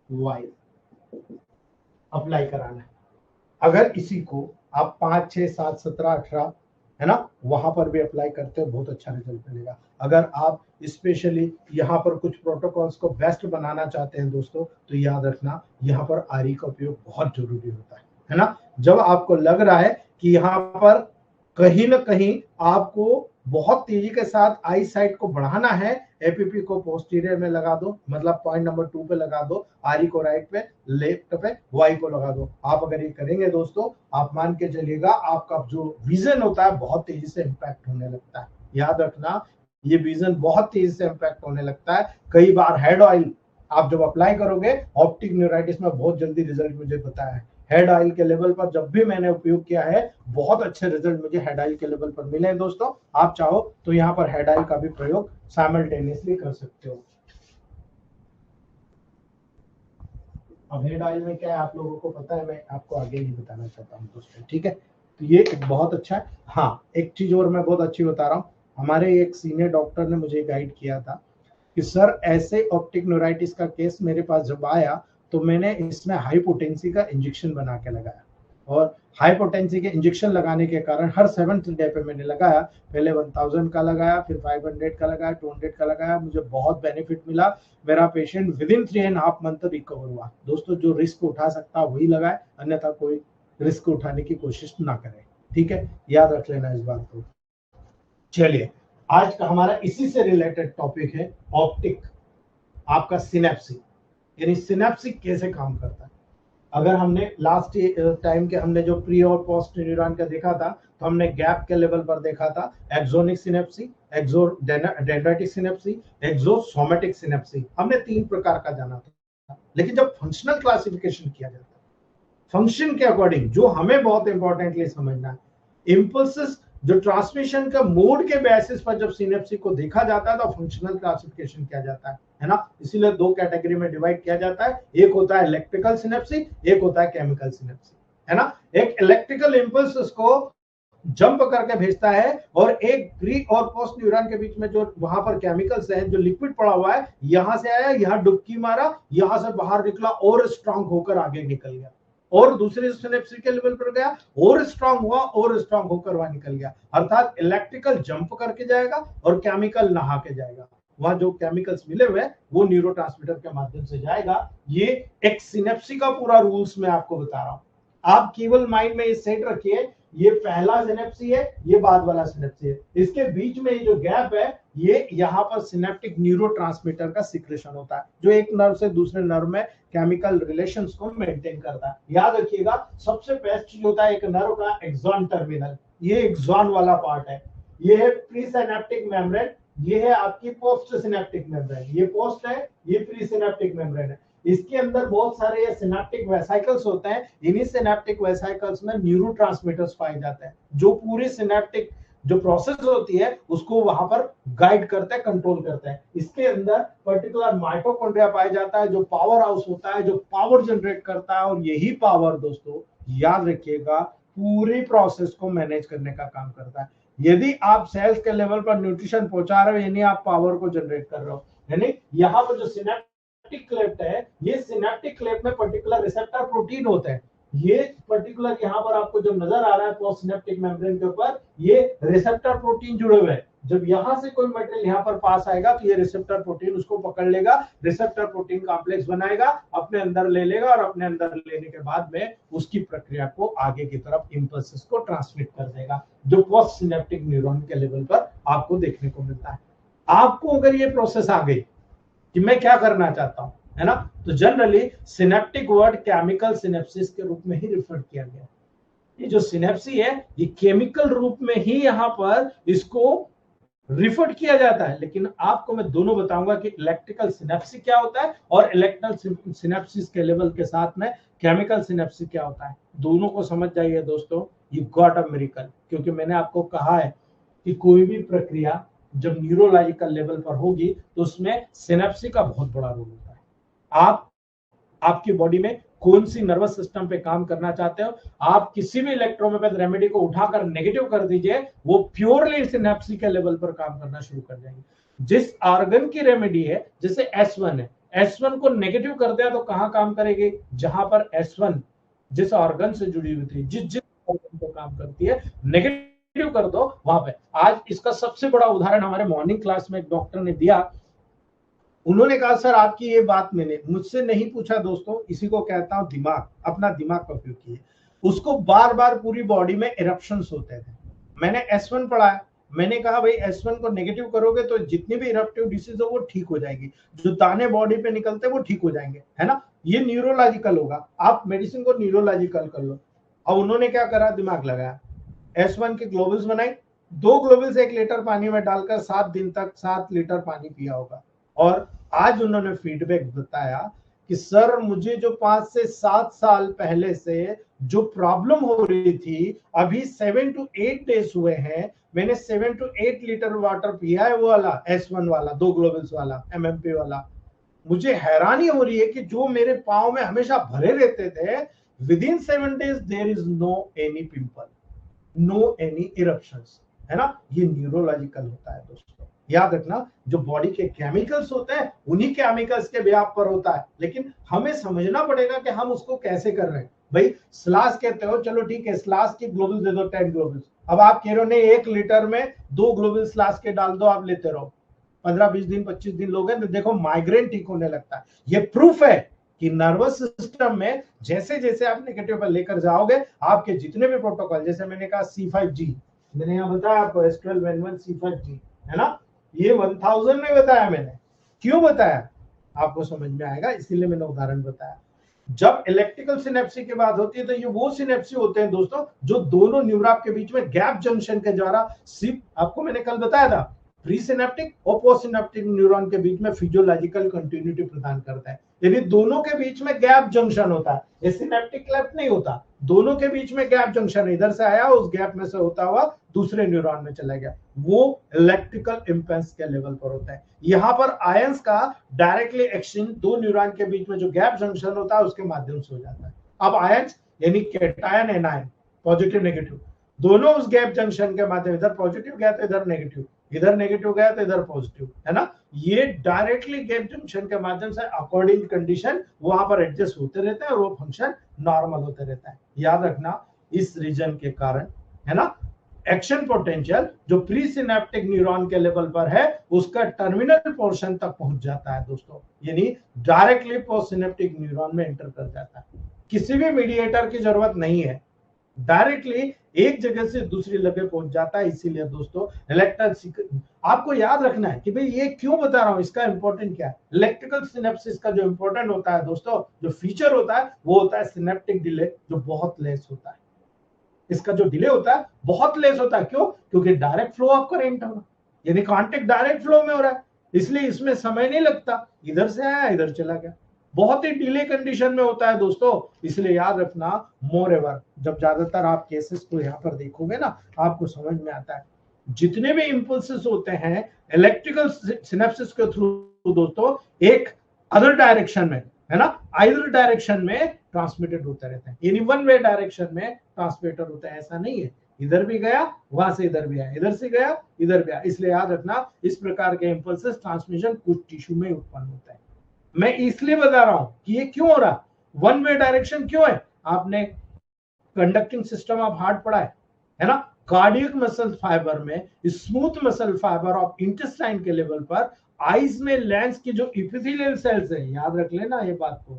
वाई अप्लाई कराना है। अगर इसी को आप 5, 6, 7, 17, 18 है ना, वहां पर भी अप्लाई करते हो, बहुत अच्छा रिजल्ट मिलेगा। अगर आप स्पेशली यहाँ पर कुछ प्रोटोकॉल्स को बेस्ट बनाना चाहते हैं दोस्तों, तो याद रखना यहाँ पर आरी का उपयोग बहुत जरूरी होता है ना। जब आपको लग रहा है कि यहाँ पर कहीं ना कहीं आपको बहुत तेजी के साथ आई साइट को बढ़ाना है, एपीपी को पोस्टीरियर में लगा दो, मतलब पॉइंट नंबर 2 पे लगा दो, आरी को राइट पे, लेफ्ट पे वाई को लगा दो। आप अगर ये करेंगे दोस्तों, आप मान के चलिएगा आपका जो विजन होता है बहुत तेजी से इंपैक्ट होने लगता है। याद रखना, ये विजन बहुत तेजी से इंपैक्ट होने लगता है। कई बार हेड ऑयल आप जब अप्लाई करोगे ऑप्टिक न्यूराइटिस में, बहुत जल्दी रिजल्ट मुझे पता है। हेड ऑयल के लेवल पर जब भी मैंने उपयोग किया है, बहुत अच्छे रिजल्ट मुझे हेड ऑयल के लेवल पर मिले हैं दोस्तों। आप चाहो तो यहाँ पर हेड ऑयल का भी प्रयोग साइमल्टेनियसली कर सकते हो। अब हेड ऑयल में क्या है आप लोगों को पता है, मैं आपको आगे नहीं बताना चाहता हूँ दोस्तों, ठीक है। तो ये एक बहुत अच्छा है। हाँ, एक चीज और मैं बहुत अच्छी बता रहा हूँ, हमारे एक सीनियर डॉक्टर ने मुझे गाइड किया था कि सर ऐसे ऑप्टिक न्यूराइटिस का केस मेरे पास जब आया, तो मैंने इसमें हाई पोटेंसी का इंजेक्शन बना के लगाया, और हाई पोटेंसी के इंजेक्शन लगाने के कारण हर 7th डे पे मैंने लगाया। पहले 1000 का लगाया, फिर 500 का लगाया, 200 का लगाया, मुझे बहुत बेनिफिट मिला। मेरा patient with in 3.5 month recover हुआ दोस्तों। जो रिस्क उठा सकता वही लगाए, अन्यथा कोई रिस्क उठाने की कोशिश ना करे, ठीक है। याद रख लेना इस बात को। चलिए, आज का हमारा इसी से रिलेटेड टॉपिक है ऑप्टिक, आपका सिनेप्सिस, यानी सिनेप्सिस कैसे काम करता है। अगर हमने लास्ट टाइम के हमने जो प्री और पोस्ट न्यूरॉन का देखा था, तो हमने गैप के लेवल पर देखा था एक्सोनिक सिनेप्सिस, एक्सोडेंड्राइटिक सिनेप्सिस, एक्सोसोमेटिक सिनेप्सिस। हमने 3 प्रकार का जाना था। लेकिन जब फंक्शनल क्लासिफिकेशन किया जाता है, फंक्शन के अकॉर्डिंग, जो हमें बहुत इंपॉर्टेंटली समझना है, इंपल्सेस जो ट्रांसमिशन का मोड के बेसिस पर जब सिनेप्सी को देखा जाता है तो फंक्शनल क्लासिफिकेशन किया जाता है ना। इसीलिए दो कैटेगरी में डिवाइड किया जाता है, एक होता है इलेक्ट्रिकल सिनेप्सी, एक होता है केमिकल सिनेप्सी, है ना। एक इलेक्ट्रिकल इंपल्स उसको जंप करके भेजता है और एक प्री और पोस्ट न्यूरॉन के बीच में जो वहां पर केमिकल्स है, जो लिक्विड पड़ा हुआ है, यहां से आया, यहां डुबकी मारा, यहां से बाहर निकला और स्ट्रांग होकर आगे निकल गया, और दूसरे सिनेप्सी के लेवल पर गया और स्ट्रांग हुआ और स्ट्रांग होकर वहां निकल गया। अर्थात इलेक्ट्रिकल जंप करके जाएगा और केमिकल नहा के जाएगा। वहां जो केमिकल्स मिले हुए वो न्यूरोट्रांसमीटर के माध्यम से जाएगा। ये एक सिनेप्सी का पूरा रूल्स मैं आपको बता रहा हूं। आप केवल माइंड में ये सेट रखिए, ये पहला सिनेप्सी है, ये बाद वाला सिनेप्सी है, इसके बीच में ये जो गैप है, ये यहाँ पर सिनेप्टिक न्यूरोट्रांसमीटर का सिक्रेशन होता है, जो एक नर्व से दूसरे नर्व में केमिकल रिलेशंस को मेंटेन करता है। याद रखिएगा, सबसे बेस्ट चीज होता है एक नर्व का एक्सॉन टर्मिनल, ये एक्सॉन वाला पार्ट है, ये है प्री सिनेप्टिक मेम्ब्रेन, ये है आपकी पोस्ट सिनेप्टिक मेम्ब्रेन, ये पोस्ट है, ये प्री सिनेप्टिक मेम्ब्रेन है। इसके अंदर बहुत सारे ये सिनेप्टिक वेसाइकल्स होते हैं, इन्हीं सिनेप्टिक वेसाइकल्स में न्यूरोट्रांसमीटर्स पाए जाते हैं, जो पूरी सिनेप्टिक जो प्रोसेस होती है उसको वहां पर गाइड करते हैं, कंट्रोल करते हैं। इसके अंदर पर्टिकुलर माइटोकॉन्ड्रिया पाया जाता है, जो पावर हाउस होता है, जो पावर जनरेट करता है, और यही पावर दोस्तों याद रखिएगा पूरी प्रोसेस को मैनेज करने का काम करता है। यदि आप सेल्स के लेवल पर न्यूट्रिशन पहुंचा रहे हो, यानी आप पावर को जनरेट कर रहे हो, यानी यहाँ पर जो सिनेप्टिक क्लेफ्ट है, ये सिनेप्टिक क्लेफ्ट में पर्टिकुलर रिसेप्टर प्रोटीन होते हैं। ये पर्टिकुलर यहाँ पर आपको जो नजर आ रहा है पोस्ट सिनेप्टिक मेम्ब्रेन के ऊपर, ये रिसेप्टर प्रोटीन जुड़े हुए हैं। जब यहां से कोई मटेरियल यहाँ पर पास आएगा तो ये रिसेप्टर प्रोटीन उसको पकड़ लेगा, रिसेप्टर प्रोटीन कॉम्प्लेक्स बनाएगा, अपने अंदर ले लेगा, और अपने अंदर लेने के बाद में उसकी प्रक्रिया को आगे की तरफ इम्पल्सेस को ट्रांसमिट कर देगा, जो पोस्ट सिनेप्टिक न्यूरॉन के लेवल पर आपको देखने को मिलता है। आपको अगर ये प्रोसेस आ गई कि मैं क्या करना चाहता हूं, है ना, तो generally synaptic word chemical synapses के रूप में ही रिफर किया गया। ये जो सिनेप्सी है ये केमिकल रूप में ही यहाँ पर इसको रिफर किया जाता है, लेकिन आपको मैं दोनों बताऊंगा कि इलेक्ट्रिकल सिनेप्सी क्या होता है और इलेक्ट्रिकल सिनेप्सिस के लेवल के साथ में केमिकल सिनेप्सी क्या होता है। दोनों को समझ जाइए दोस्तों, यू गॉट अ मिरेकल। क्योंकि मैंने आपको कहा है कि कोई भी प्रक्रिया जब न्यूरोलॉजिकल लेवल पर होगी तो उसमें सिनेप्सी का बहुत बड़ा रोल होता है। आप आपकी बॉडी में कौन सी नर्वस सिस्टम पे काम करना चाहते हो, आप किसी भी इलेक्ट्रोमैग्नेटिक रेमेडी को उठाकर नेगेटिव कर दीजिए, वो प्योरली सिनेप्सी के लेवल पर काम करना शुरू कर जाएंगे। जिस ऑर्गन की रेमेडी है, जैसे S1 है, S1 को नेगेटिव कर दिया तो कहां काम करेगी, जहां पर S1 जिस ऑर्गन से जुड़ी हुई थी, जिस जिस ऑर्गन को काम करती है, नेगेटिव कर दो वहां पे। आज इसका सबसे बड़ा उदाहरण हमारे मॉर्निंग क्लास में एक डॉक्टर ने दिया। उन्होंने कहा सर आपकी ये बात मैंने मुझसे नहीं पूछा दोस्तों, इसी को कहता हूं दिमाग, अपना दिमाग का उपयोग किए। उसको बार बार पूरी बॉडी में इरप्शंस होते थे। मैंने S1 पढ़ा है, मैंने कहा भाई S1 को नेगेटिव करोगे तो जितनी भी इरप्टिव डिसीज हो वो ठीक हो जाएगी, जो दाने बॉडी पे निकलते हैं वो ठीक हो जाएंगे, है ना, ये न्यूरोलॉजिकल होगा, आप मेडिसिन को न्यूरोलॉजिकल कर लो। अब उन्होंने क्या करा, दिमाग लगाया, S1 के ग्लोबल्स बनाई, 2 ग्लोबल्स 1 लीटर पानी में डालकर 7 दिन तक 7 लीटर पानी पिया होगा। और आज उन्होंने फीडबैक बताया कि सर मुझे जो 5 से 7 साल पहले से जो प्रॉब्लम हो रही थी, अभी 7 to 8 डेज हुए हैं, मैंने 7 to 8 लीटर वाटर पिया है, वो वाला S1 वाला 2 ग्लोबल्स वाला MMP वाला। मुझे हैरानी हो रही है कि जो मेरे पाँव में हमेशा भरे रहते थे, within 7 days there is no any pimple, no any eruptions, है ना। ये न्यूरोलॉजिकल होता है दोस्तों, याद रखना। जो बॉडी के केमिकल्स होते हैं उन्हीं केमिकल्स के व्याप पर होता है, लेकिन हमें समझना पड़ेगा कि हम उसको कैसे कर रहे हैं। भाई स्लास कहते हो, चलो ठीक है, स्लास की ग्लोबल्स दे दो 10 ग्लोबल्स। अब आप कह रहे हो नहीं 1 लीटर में 2 ग्लोबल स्लास के डाल दो, आप लेते रहो, 15-20 दिन 25 दिन लोगे तो देखो माइग्रेन ठीक होने लगता है। ये प्रूफ है कि नर्वस सिस्टम में जैसे जैसे आप नेगेटिव पर लेकर जाओगे, आपके जितने भी प्रोटोकॉल, जैसे मैंने कहा C5G, मैंने यहाँ बताया आपको S12N1 C5G, है ना, ये 1000 में बताया मैंने। क्यों बताया आपको समझ में आएगा, इसीलिए मैंने उदाहरण बताया। जब इलेक्ट्रिकल सिनेप्सी की बात होती है तो ये वो सिनेप्सी होते हैं दोस्तों जो दोनों न्यूरॉन के बीच में गैप जंक्शन के द्वारा, सिर्फ आपको मैंने कल बताया था, प्री सिनेप्टिक और पोस्ट सिनेप्टिक न्यूरॉन के बीच में फिजियोलॉजिकल कंटिन्यूटी प्रदान करता है। यानी दोनों के बीच में गैप जंक्शन होता है, ये सिनेप्टिक क्लेफ्ट नहीं होता, दोनों के बीच में गैप जंक्शन, इधर से आया उस गैप में से होता हुआ दूसरे न्यूरॉन में चला गया, वो इलेक्ट्रिकल इंपल्स के लेवल पर होता है। यहाँ पर आयंस का डायरेक्टली एक्सचेंज दो न्यूरॉन के बीच में जो गैप जंक्शन होता है उसके माध्यम से हो जाता है। अब आयंस यानी कैटायन एनायन, पॉजिटिव नेगेटिव, दोनों उस गैप जंक्शन के माध्यम, इधर पॉजिटिव गया तो इधर नेगेटिव, इधर नेगेटिव गया तो इधर पॉजिटिव, है ना, ये डायरेक्टली गैप जंक्शन के माध्यम से अकॉर्डिंग कंडीशन वहां पर एडजस्ट होते रहते हैं और वो फंक्शन नॉर्मल होते रहता है। याद रखना इस रीजन के कारण, है ना, एक्शन पोटेंशियल जो प्री सिनेप्टिक न्यूरॉन के लेवल पर है उसका टर्मिनल पोर्शन तक पहुंच जाता है दोस्तों, यानी डायरेक्टली पोस्ट सिनेप्टिक न्यूरॉन में एंटर कर जाता है, किसी भी मीडिएटर की जरूरत नहीं है, डायरेक्टली एक जगह से दूसरी जगह पहुंच जाता है। इसीलिए दोस्तों इलेक्ट्रिकल, आपको याद रखना है कि भाई ये क्यों बता रहा हूं, इसका इंपॉर्टेंट क्या है। इलेक्ट्रिकल सिनेप्सिस का जो इंपॉर्टेंट होता है दोस्तों, जो फीचर होता है वो होता है सिनेप्टिक डिले, जो बहुत लेस होता है, इसका जो डिले होता है बहुत लेस होता है। क्यों? क्योंकि डायरेक्ट फ्लो ऑफ करंट हो रहा है, यानी कांटेक्ट डायरेक्ट फ्लो में हो रहा है, इसलिए इसमें समय नहीं लगता, इधर से आया इधर चला गया, बहुत ही डिले कंडीशन में होता है दोस्तों। इसलिए याद रखना, मोर एवर जब ज्यादातर आप केसेस को यहाँ पर देखोगे ना, आपको समझ में आता है जितने भी इंपल्सेस होते हैं इलेक्ट्रिकल सिनेप्सिस के थ्रू दोस्तों, एक अदर डायरेक्शन में, है ना, आइदर डायरेक्शन में ट्रांसमिटेड होते रहते हैं, यानी वन वे डायरेक्शन में ट्रांसमिटेड होता है, ऐसा नहीं है इधर भी गया वहां से इधर भी आया, इधर से गया इधर भी आया। इसलिए याद रखना इस प्रकार के इंपल्सेस ट्रांसमिशन कुछ टिश्यू में उत्पन्न होता है। मैं इसलिए बता रहा हूं कि ये क्यों हो रहा, वन वे डायरेक्शन क्यों है। आपने कंडक्टिंग सिस्टम ऑफ हार्ट पढ़ा है ना, कार्डियक मसल फाइबर में smooth muscle fibre of intestine के लेवल पर आईज में लेंस की जो इपिथेलियल सेल्स है, याद रख लेना ये बात को,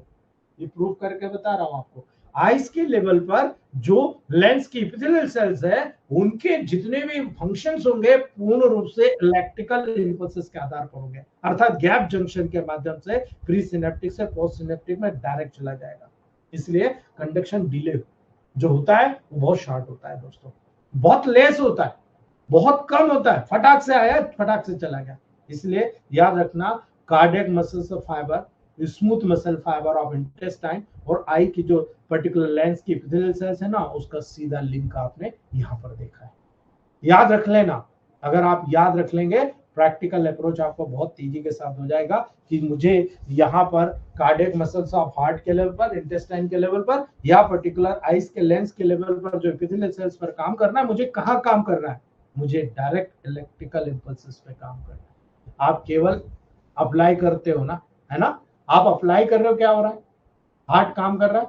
ये प्रूव करके बता रहा हूं आपको, आईज के लेवल पर जो लेंस की इपिथेलियल सेल्स है उनके जितने भी फंक्शंस होंगे पूर्ण रूप से इलेक्ट्रिकल इंपल्सेस के आधार पर होंगे, अर्थात गैप जंक्शन के माध्यम से प्री सिनेप्टिक से पोस्ट सिनेप्टिक में डायरेक्ट चला जाएगा। इसलिए कंडक्शन डिले जो होता है वो बहुत शॉर्ट होता है दोस्तों, बहुत लेस होता है, बहुत कम होता है, फटाक से आया फटाक से चला गया। इसलिए याद रखना cardiac muscles fibre, smooth muscle fibre of intestine और आई की जो पर्टिकुलर लेंस की एपिथेलियल सेल्स है ना, उसका सीधा लिंक आपने यहां पर देखा है। याद रख लेना, अगर आप याद रख लेंगे प्रैक्टिकल अप्रोच आपको बहुत तेजी के साथ हो जाएगा कि मुझे यहाँ पर कार्डियक मसल्स ऑफ हार्ट के लेवल पर, इंटेस्टाइन के लेवल पर या पर्टिकुलर आइस के लेंस के लेवल पर जो एपिथेलियल सेल्स पर काम करना है, मुझे कहाँ काम करना है, मुझे डायरेक्ट इलेक्ट्रिकल इंपल्सेस पे काम करना है। आप केवल अप्लाई करते हो ना, है ना, आप अप्लाई कर रहे हो, क्या हो रहा है, हार्ट काम कर रहा है,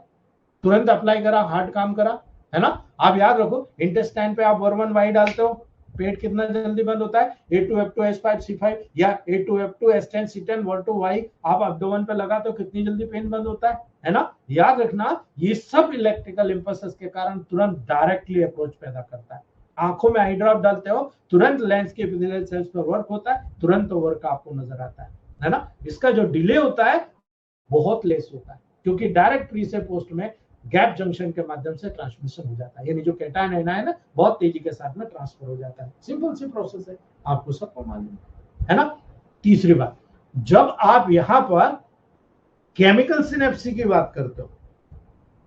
तुरंत अप्लाई करा हार्ट काम करा, है ना। आप याद रखो इंटेस्टाइन पे आप वर्मन वाई डालते हो, पेट कितना जल्दी बंद होता है, A2F2S5C5 या A2F2S10C10 1-2Y आप एब्डोमेन पे लगाते हो, कितनी जल्दी पेन बंद होता है ना। याद रखना ये सब इलेक्ट्रिकल इंपल्सेस के कारण तुरंत डायरेक्टली अप्रोच पैदा करता है। आंखों में आई ड्रॉप डालते हो, तुरंत लेंस के एपिथेलियल सेल्स पर वर्क होता है, तुरंत वर्क आपको नजर आता है ना। इसका जो डिले होता है बहुत लेस होता है, क्योंकि डायरेक्ट प्री से पोस्ट में गैप जंक्शन के माध्यम से ट्रांसमिशन हो जाता है, यानी जो कैटायन एनायन है बहुत तेजी के साथ में ट्रांसफर हो जाता है। सिंपल सी प्रोसेस है, आपको सबको मालूम है ना। तीसरी बात, जब आप यहां पर केमिकल सिनेप्सी की बात करते हो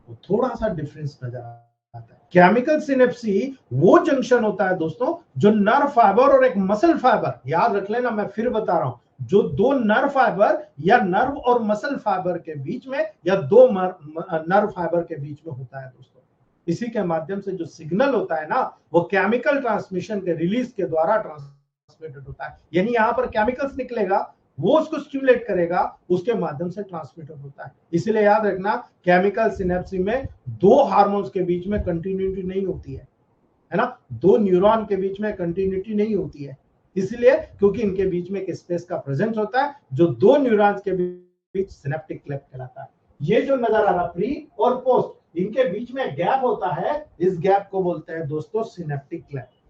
तो थोड़ा सा डिफरेंस नजर आता है। केमिकल सिनेप्सी वो जंक्शन होता है दोस्तों जो नर्व फाइबर और एक मसल फाइबर, याद रख लेना मैं फिर बता रहा हूं, जो दो नर्व फाइबर या नर्व और मसल फाइबर के बीच में या दो नर्व फाइबर के बीच में होता है दोस्तों। इसी के माध्यम से जो सिग्नल होता है ना वो केमिकल ट्रांसमिशन के रिलीज के द्वारा ट्रांसमिटेड होता है, यानी यहाँ पर केमिकल्स निकलेगा, वो उसको स्टिमुलेट करेगा, उसके माध्यम से ट्रांसमिटेड होता है। इसलिए याद रखना केमिकल सिनेप्सी में दो हार्मोन्स के बीच में कंटिन्यूटी नहीं होती है ना, दो न्यूरॉन के बीच में कंटिन्यूटी नहीं होती है, इसलिए क्योंकि इनके बीच में एक स्पेस का प्रेजेंस होता है जो दो न्यूरॉन्स के बीच सिनेप्टिक क्लेफ्ट कहलाता है। ये जो नजर आ रहा प्री और पोस्ट, इनके बीच में गैप होता है, इस गैप को बोलते हैं दोस्तों सिनेप्टिक क्लेफ्ट।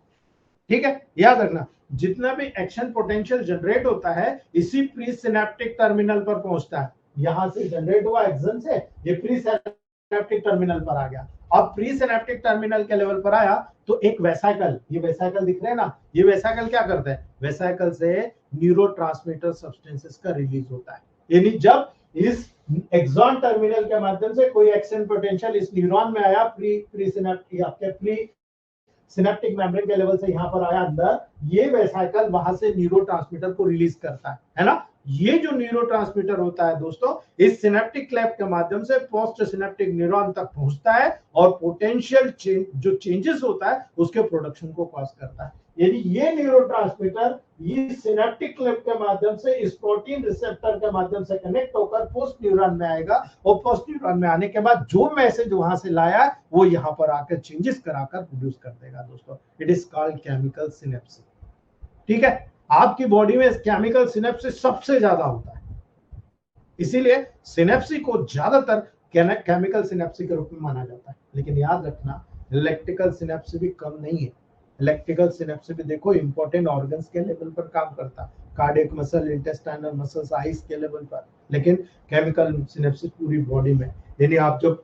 ठीक है, याद रखना जितना भी एक्शन पोटेंशियल जनरेट होता है इसी प्री सिनेप्टिक टर्मिनल पर पहुंचता है, यहां से जनरेट हुआ एक्सन से ये प्री सिनेप्टिक टर्मिनल पर आ गया। अब प्री सिनेप्टिक टर्मिनल के लेवल पर आया तो एक वेसाइकल, ये वेसाइकल दिख रहे हैं ना, ये वेसाइकल क्या करता है, वेसाइकल से न्यूरोट्रांसमीटर सब्सटेंसेस का रिलीज होता है, यानी जब इस एक्सॉन टर्मिनल के माध्यम से कोई एक्शन पोटेंशियल इस न्यूरॉन में आया, प्री सिनेप्टिक आपके प्री सिनेप्टिक मेम्ब्रेन के लेवल से यहाँ पर आया अंदर, ये वेसाइकल वहां से न्यूरोट्रांसमीटर को रिलीज करता है ना। ये जो न्यूरोट्रांसमीटर होता है दोस्तों, इस सिनेप्टिक क्लैप के माध्यम से पोस्ट सिनेप्टिक न्यूरॉन तक पहुंचता है और पोटेंशियल जो चेंजेस होता है उसके प्रोडक्शन को कॉज करता है। यानी ये न्यूरोट्रांसमीटर इस सिनेप्टिक क्लैप के माध्यम से इस प्रोटीन रिसेप्टर के माध्यम से कनेक्ट होकर पोस्ट न्यूरॉन में आएगा और पोस्ट न्यूरॉन में आने के बाद जो मैसेज वहां से लाया वो यहाँ पर आकर चेंजेस कराकर प्रोड्यूस कर देगा दोस्तों। It is called chemical synapses. ठीक है, आपकी बॉडी में केमिकल सिनेप्सिस सबसे ज्यादा होता है, इसीलिए सिनेप्सी को ज्यादातर केमिकल सिनेप्सी के रूप में माना जाता है। लेकिन याद रखना, इलेक्ट्रिकल सिनेप्सी भी कम नहीं है। इलेक्ट्रिकल सिनेप्सी भी देखो इंपॉर्टेंट ऑर्गन्स के लेवल पर काम करता है, cardiac muscle, intestinal muscles, eyes के लेवल पर, लेकिन केमिकल सिनेप्सिस पूरी बॉडी में। यानी आप जब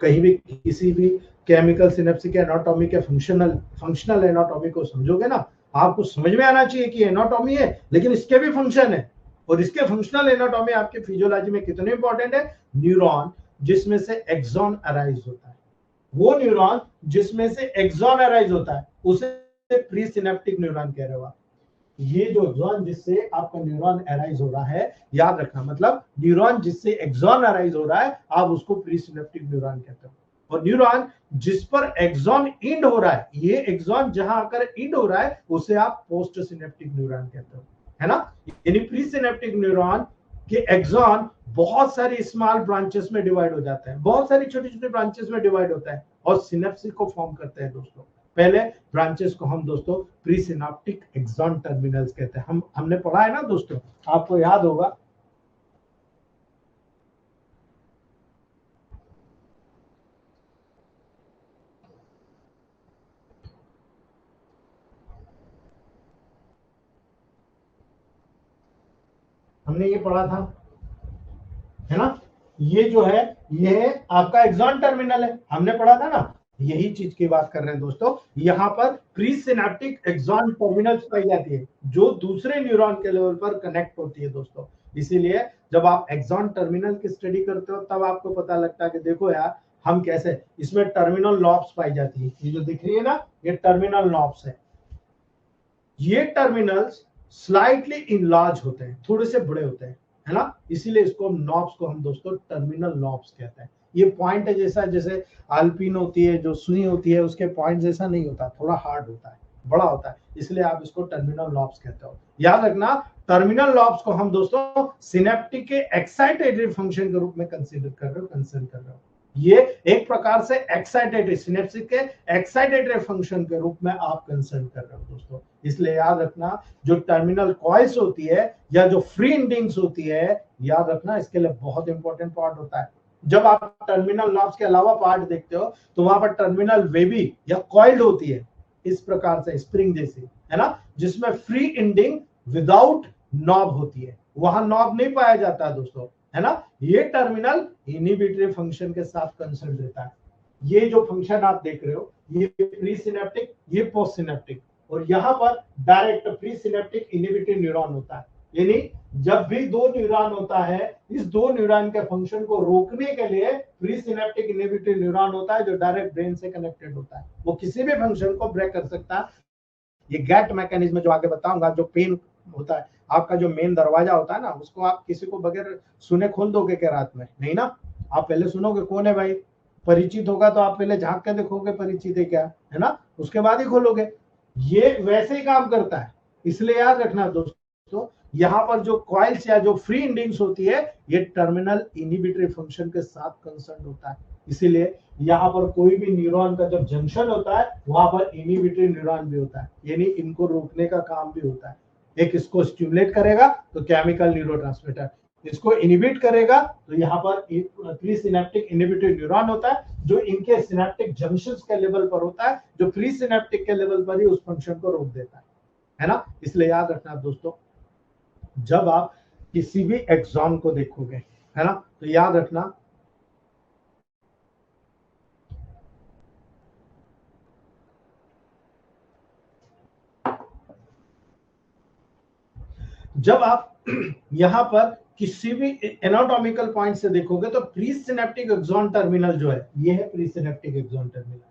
कहीं भी किसी भी केमिकल सिनेप्सी के एनाटॉमी के फंक्शनल एनाटॉमी को समझोगे ना, आपको समझ में आना चाहिए कि एनाटॉमी है लेकिन इसके भी फंक्शन है, और इसके फंक्शनल एनाटॉमी आपके फिजियोलॉजी में कितने इंपॉर्टेंट है। न्यूरॉन जिसमें से एक्सॉन अराइज होता है, वो न्यूरॉन जिसमें से एक्सॉन अराइज होता है उसे प्री सिनेप्टिक न्यूरॉन कह रहे हो आप। ये जो एक्सॉन जिससे आपका न्यूरॉन अराइज हो रहा है, याद रखना, मतलब न्यूरॉन जिससे एक्सॉन अराइज हो रहा है आप उसको प्री सिनेप्टिक न्यूरॉन कहते हो। और न्यूरॉन जिस पर एक्सॉन इंड हो रहा है, ये एक्सॉन जहां आकर इंड हो रहा है उसे आप पोस्ट सिनेप्टिक न्यूरॉन कहते हो, है ना। यानी प्री सिनेप्टिक न्यूरॉन के एक्सॉन बहुत सारी स्मॉल ब्रांचेस में डिवाइड हो जाते हैं, बहुत सारी छोटी छोटी ब्रांचेस में डिवाइड होता है और सिनेप्सिस को फॉर्म करते हैं दोस्तों। पहले ब्रांचेस को हम दोस्तों प्री सिनेप्टिक एक्सॉन टर्मिनल्स कहते हैं। हमने पढ़ा है ना दोस्तों, आपको याद होगा। हमने ये पढ़ा था, है ना। ये जो है ये आपका एक्सॉन टर्मिनल है, हमने पढ़ा था ना। यही चीज की बात कर रहे हैं दोस्तों। यहाँ पर प्री सिनेप्टिक एक्सॉन टर्मिनल्स पाई जाती है जो दूसरे न्यूरॉन के लेवल पर कनेक्ट होती है दोस्तों। इसीलिए जब आप एक्सॉन टर्मिनल की स्टडी करते हो तब आपको पता लगता है कि देखो यार हम कैसे, इसमें टर्मिनल लॉब्स पाई जाती है। ये जो दिख रही है ना, ये टर्मिनल लॉब्स है। ये टर्मिनल्स स्लाइटली इनलार्ज होते हैं, थोड़े से बड़े होते हैं, है ना। इसीलिए इसको नॉब्स को हम दोस्तों टर्मिनल नॉब्स कहते हैं। ये पॉइंट है जैसा, जैसे आल्पिन होती है जो सुई होती है उसके पॉइंट जैसा नहीं होता, थोड़ा हार्ड होता है, बड़ा होता है, इसलिए आप इसको टर्मिनल लॉब्स कहते हो। याद रखना, टर्मिनल लॉब्स को हम दोस्तों सिनेप्टिक के एक्साइटेटरी फंक्शन के रूप में कंसीडर कर रहे हो। ये एक प्रकार से एक्साइटेटरी सिनेप्सिस के एक्साइटेटरी फंक्शन के रूप में आप कंसर्न कर रहे हो दोस्तों। इसलिए याद रखना, जो टर्मिनल कॉइल्स होती है या जो फ्री इंडिंग्स होती है, याद रखना इसके लिए बहुत इंपॉर्टेंट पार्ट होता है। जब आप टर्मिनल नॉब्स के अलावा पार्ट देखते हो तो वहां पर टर्मिनल वेबी या कॉइल्ड होती है, इस प्रकार से स्प्रिंग जैसी, है ना, जिसमें फ्री इंडिंग विदाउट नॉब होती है, वहां नॉब नहीं पाया जाता है दोस्तों, है ना। ये टर्मिनल इनहिबिटरी फंक्शन के साथ कंसर्न रहता है। ये जो फंक्शन आप देख रहे हो, ये प्री सिनेप्टिक, ये पोस्ट सिनेप्टिक, और यहाँ पर direct pre synaptic inhibitory neuron होता है। यानी जब भी दो न्यूरॉन होता है, इस दो न्यूरॉन के फंक्शन को रोकने के लिए प्री सिनेप्टिक इनहिबिटरी न्यूरॉन होता है जो डायरेक्ट ब्रेन से कनेक्टेड होता है। वो किसी भी फंक्शन को ब्रेक कर सकता है। ये गैट मैकेनिज्म जो आगे बताऊंगा, जो पेन होता है, आपका जो मेन दरवाजा होता है ना, उसको आप किसी को बगैर सुने खोल दोगे क्या रात में? नहीं ना, आप पहले सुनोगे कौन है भाई, परिचित होगा तो आप पहले झांक के देखोगे परिचित है क्या, है ना, उसके बाद ही खोलोगे। ये वैसे ही काम करता है। इसलिए याद रखना दोस्तों, यहाँ पर जो कॉइल्स या जो फ्री इंडिंग्स होती है, ये टर्मिनल इनहिबिटरी फंक्शन के साथ कंसर्न होता है। इसीलिए यहाँ पर कोई भी न्यूरॉन का जब जंक्शन होता है वहां पर इनहिबिटरी न्यूरॉन भी होता है, यानी इनको रोकने का काम भी होता है। एक इसको स्टिमुलेट करेगा तो केमिकल न्यूरोट्रांसमीटर, इसको इनहिबिट करेगा तो यहाँ पर प्री सिनेप्टिक इनहिबिटरी न्यूरॉन होता है जो इनके सिनेप्टिक जंक्शंस के लेवल पर होता है, जो प्री सिनेप्टिक के लेवल पर ही उस फंक्शन को रोक देता है ना। इसलिए याद रखना दोस्तों, जब आप किसी भी एक्सॉन को देखोगे, है ना, तो याद रखना जब आप यहाँ पर किसी भी एनाटॉमिकल पॉइंट से देखोगे तो प्री सिनेप्टिक एक्सॉन टर्मिनल जो है, ये है प्री सिनेप्टिक एक्सॉन टर्मिनल,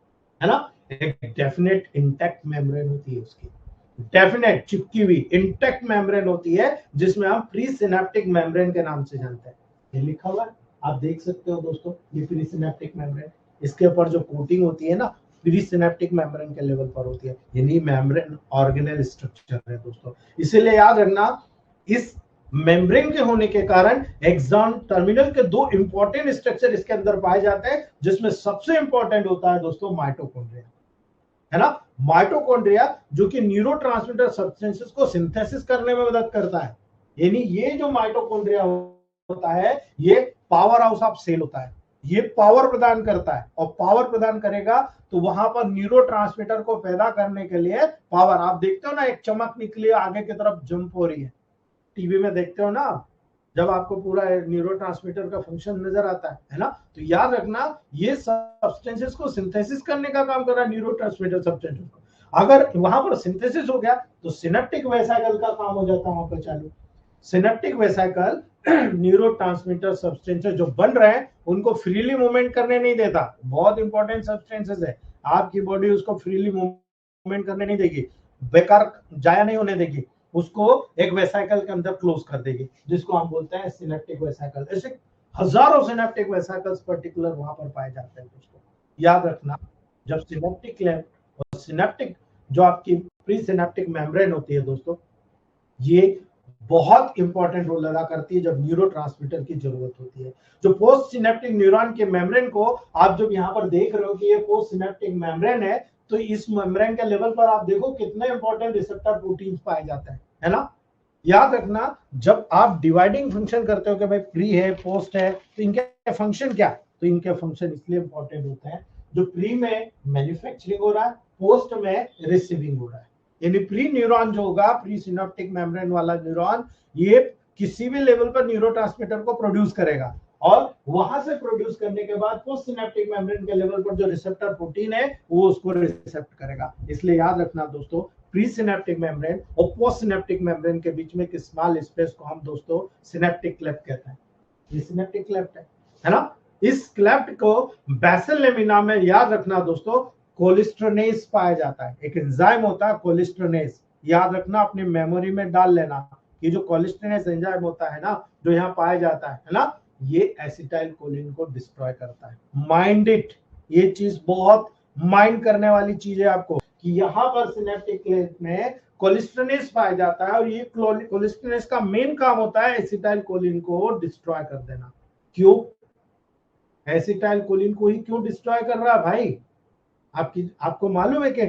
है ना। एक डेफिनेट इंटैक्ट मेम्ब्रेन होती है उसकी, डेफिनेट चिपकी हुई इंटैक्ट मेम्ब्रेन होती है, जिसमें हम प्री सिनेप्टिक मेम्ब्रेन के नाम से जानते हैं। ये लिखा हुआ है, आप देख सकते हो दोस्तों, ये प्री सिनेप्टिक मेम्ब्रेन, इसके ऊपर जो कोटिंग होती है ना, प्री सिनेप्टिक मेम्ब्रेन के लेवल पर होती है, यानी मेम्ब्रेन ऑर्गेनेल स्ट्रक्चर है दोस्तों। इसीलिए याद रखना, इस मेम्ब्रेन के होने के कारण एक्सॉन टर्मिनल के दो इंपॉर्टेंट स्ट्रक्चर इसके अंदर पाए जाते हैं, जिसमें सबसे इंपॉर्टेंट होता है दोस्तों माइटोकॉन्ड्रिया, है ना। माइटोकॉन्ड्रिया जो कि न्यूरोट्रांसमीटर सब्सटेंसेस को सिंथेसिस करने में मदद करता है, यानी ये जो माइटोकॉन्ड्रिया होता है, ये पावर हाउस ऑफ सेल होता है, ये पावर प्रदान करता है, और पावर प्रदान करेगा तो वहां पर न्यूरोट्रांसमीटर को पैदा करने के लिए पावर, आप देखते हो ना, एक चमक निकली आगे की तरफ जंप हो रही है, टीवी में देखते हो ना, जब आपको पूरा न्यूरोट्रांसमीटर का फंक्शन नजर आता है ना। तो याद रखना, ये सब्सटेंसेस को सिंथेसिस करने का काम कर रहा है न्यूरोट्रांसमीटर सब्सटेंसेस को। अगर वहां पर सिंथेसिस हो गया तो सिनेप्टिक वेसाइकल का काम हो जाता है वहां पर चालू। सिनेप्टिक वेसाइकल न्यूरोट्रांसमीटर सब्सटेंसेस जो बन रहे हैं उनको फ्रीली मूवमेंट करने नहीं देता, बहुत इंपॉर्टेंट सब्सटेंसेस है, आपकी बॉडी उसको फ्रीली मूवमेंट करने नहीं देगी, बेकार जाया नहीं होने देगी, उसको एक वेसाइकल के अंदर क्लोज कर देगी, जिसको हम बोलते हैं सिनेप्टिक वेसाइकल। ऐसे हजारों सिनेप्टिक वेसाइकल्स पर्टिकुलर वहां पर पाए जाते हैं दोस्तों। याद रखना, जब सिनेप्टिक क्लैम्प और सिनेप्टिक जो आपकी प्री सिनेप्टिक मेम्ब्रेन होती है दोस्तों, ये बहुत इंपॉर्टेंट रोल अदा करती है जब न्यूरोट्रांसमीटर की जरूरत होती है। जो पोस्ट सिनेप्टिक न्यूरॉन के मेम्ब्रेन को आप जब यहाँ पर देख रहे हो कि ये पोस्ट सिनेप्टिक मेम्ब्रेन है, तो इस मेम्ब्रेन के लेवल पर आप देखो कितने इंपॉर्टेंट रिसेप्टर प्रोटीन्स पाए जाते हैं, है ना। याद रखना, जब आप डिवाइडिंग फंक्शन करते हो कि भाई प्री है पोस्ट है, तो इनके फंक्शन क्या, तो इनके फंक्शन इसलिए इंपॉर्टेंट होते हैं, जो प्री में मैन्युफैक्चरिंग हो रहा है, पोस्ट में रिसीविंग हो रहा है। यानी प्री न्यूरॉन जो होगा, प्री सिनेप्टिक मेम्ब्रेन वाला न्यूरॉन, ये किसी भी लेवल पर न्यूरोट्रांसमीटर को प्रोड्यूस करेगा, और वहां से प्रोड्यूस करने के बाद पोस्ट सिनेप्टिक मेम्ब्रेन के लेवल पर जो रिसेप्टर प्रोटीन है वो उसको रिसेप्ट करेगा। इसलिए याद रखना दोस्तों, प्री सिनेप्टिक मेम्ब्रेन और पोस्ट सिनेप्टिक मेम्ब्रेन के बीच में एक स्मॉल स्पेस को हम दोस्तों सिनेप्टिक क्लेफ्ट कहते हैं। ये सिनेप्टिक क्लेफ्ट है ना। इस क्लेफ्ट को बेसल लेमिना में याद रखना दोस्तों, कोलिस्ट्रोनेस पाया जाता है, एक एंजाइम होता है कोलिस्ट्रोनेस, याद रखना, अपनी मेमोरी में डाल लेना, ये जो कोलिस्ट्रोनेस एंजाइम होता है ना, जो यहाँ पाया जाता है ना, ये एसिटाइल कोलिन को डिस्ट्रॉय करता है। माइंड इट, ये चीज बहुत माइंड करने वाली चीज है आपको, कि यहाँ पर सिनेप्टिक क्लेफ्ट में कोलिस्ट्रोनेस पाया जाता है, और ये कोलिस्ट्रोनेस का मेन काम होता है एसिटाइल कोलिन को डिस्ट्रॉय कर देना। क्यों एसिटाइल कोलिन को ही क्यों डिस्ट्रॉय कर रहा है भाई, आपको मालूम है कि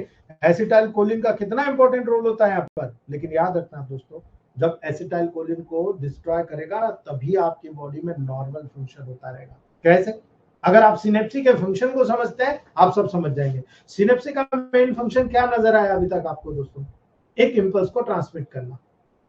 एसिटाइल कोलिन का कितना इंपॉर्टेंट रोल होता है यहाँ पर। लेकिन याद रखना दोस्तों, जब एसिटाइल कोलिन को डिस्ट्रॉय करेगा ना, तभी आपकी बॉडी में नॉर्मल फंक्शन होता रहेगा। कैसे, अगर आप सिनेप्सी के फंक्शन को समझते हैं, आप सब समझ जाएंगे। सिनेप्सी का मेन फंक्शन क्या नजर आया अभी तक आपको दोस्तों, एक इंपल्स को ट्रांसमिट करना,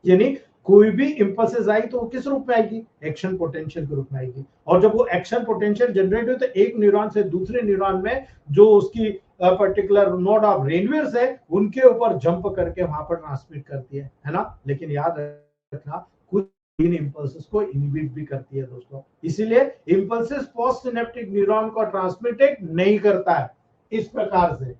यानी कोई भी इंपल्सेस आई तो वो किस रूप में आएगी, एक्शन पोटेंशियल के रूप में आएगी, और जब वो एक्शन पोटेंशियल जनरेट हो तो एक न्यूरॉन से दूसरे न्यूरॉन में जो उसकी पर्टिकुलर नोड ऑफ रेनवियर्स है उनके ऊपर जंप करके वहां पर ट्रांसमिट करती है ना। लेकिन याद रखना, कुछ इन इंपल्सेस को इनहिबिट भी करती है दोस्तों, इसीलिए इंपल्सेस पोस्ट सिनेप्टिक न्यूरॉन को ट्रांसमिट नहीं करता है इस प्रकार से,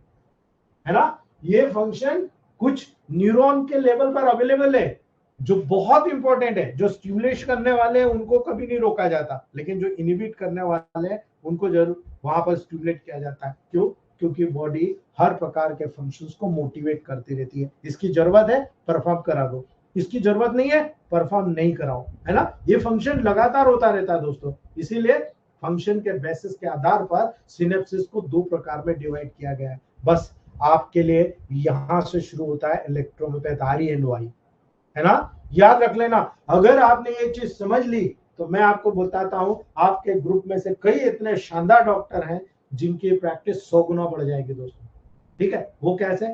है ना। ये फंक्शन कुछ न्यूरॉन के लेवल पर अवेलेबल है जो बहुत इंपॉर्टेंट है, जो स्टिमुलेट करने वाले हैं उनको कभी नहीं रोका जाता, लेकिन जो इनहिबिट करने वाले हैं उनको जरूर वहां पर स्टिमुलेट किया जाता है। क्यों, क्योंकि बॉडी हर प्रकार के फंक्शंस को मोटिवेट करती रहती है। इसकी जरूरत है परफॉर्म करा दो, इसकी जरूरत नहीं है परफॉर्म नहीं कराओ, है ना। ये फंक्शन लगातार होता रहता है दोस्तों, इसीलिए फंक्शन के बेसिस के आधार पर सिनेप्सिस को दो प्रकार में डिवाइड किया गया है। बस आपके लिए यहां से शुरू होता है इलेक्ट्रोमोपेथारी एंड वाई, है ना। याद रख लेना, अगर आपने ये चीज समझ ली तो मैं आपको बताता हूं, आपके ग्रुप में से कई इतने शानदार डॉक्टर हैं जिनकी प्रैक्टिस 100 गुना बढ़ जाएगी दोस्तों। ठीक है, वो कैसे,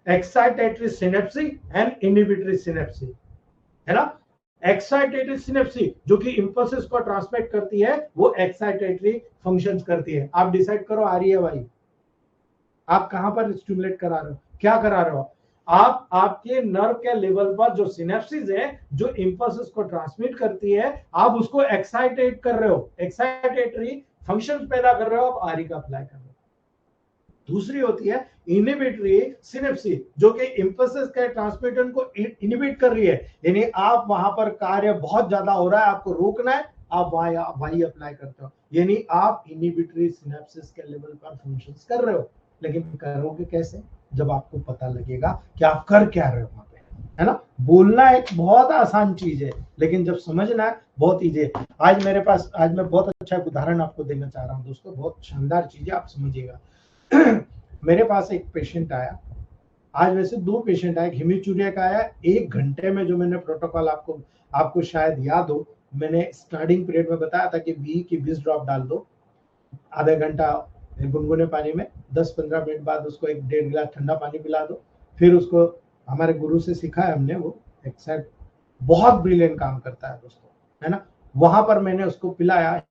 एक्साइटेटरी सिनेप्सी एंड इनहिबिटरी सिनेप्सी, है ना। एक्साइटेटरी सिनेप्सी जो कि इंपल्सेस को ट्रांसमिट करती है, वो एक्साइटेटरी फंक्शंस करती है। आप डिसाइड करो आ रही है भाई, आप कहां पर स्टिमुलेट करा रहे हो, क्या करा रहे हो। आप आपके नर्व के लेवल पर जो सिनेप्सिस है, जो इंपल्सेस को ट्रांसमिट करती है, आप उसको एक्साइटेट कर रहे हो, एक्साइटेटरी फंक्शन पैदा कर रहे हो, आप आरी का अप्लाई कर रहे हो। दूसरी होती है इनिबिटरी सिनेप्सिस, जो कि इंपल्सेस के ट्रांसमिशन को इनिबिट कर रही है, यानी आप वहां पर कार्य बहुत ज्यादा हो रहा है, आपको रोकना है, आप वाई अप्लाई करते हो, यानी आप इनिबिटरी सिनेप्सिस के लेवल पर फंक्शंस कर रहे हो। लेकिन करोगे कैसे? जब आपको पता लगेगा कि आप कर क्या रहे हो वहां पे, है ना। बोलना एक बहुत आसान चीज है, लेकिन जब समझना है बहुत ईजी है। आज मैं बहुत अच्छा उदाहरण आपको देना चाह रहा हूँ दोस्तों, बहुत शानदार चीज है, आप समझिएगा। मेरे पास एक पेशेंट आया, आज वैसे 2 पेशेंट आए, हिमीचूरिया का आया। 1 घंटे में जो मैंने प्रोटोकॉल आपको शायद याद हो, मैंने स्टार्टिंग पीरियड में बताया था कि बी की 20 ड्रॉप डाल दो, आधा घंटा गुनगुने पानी में, 10-15 मिनट बाद उसको 1-1.5 गिलास ठंडा पानी पिला दो। फिर उसको हमारे गुरु से सीखा है हमने, वो एक्सरसाइज बहुत ब्रिलियंट काम करता है दोस्तों, है ना। वहां पर मैंने उसको पिलाया,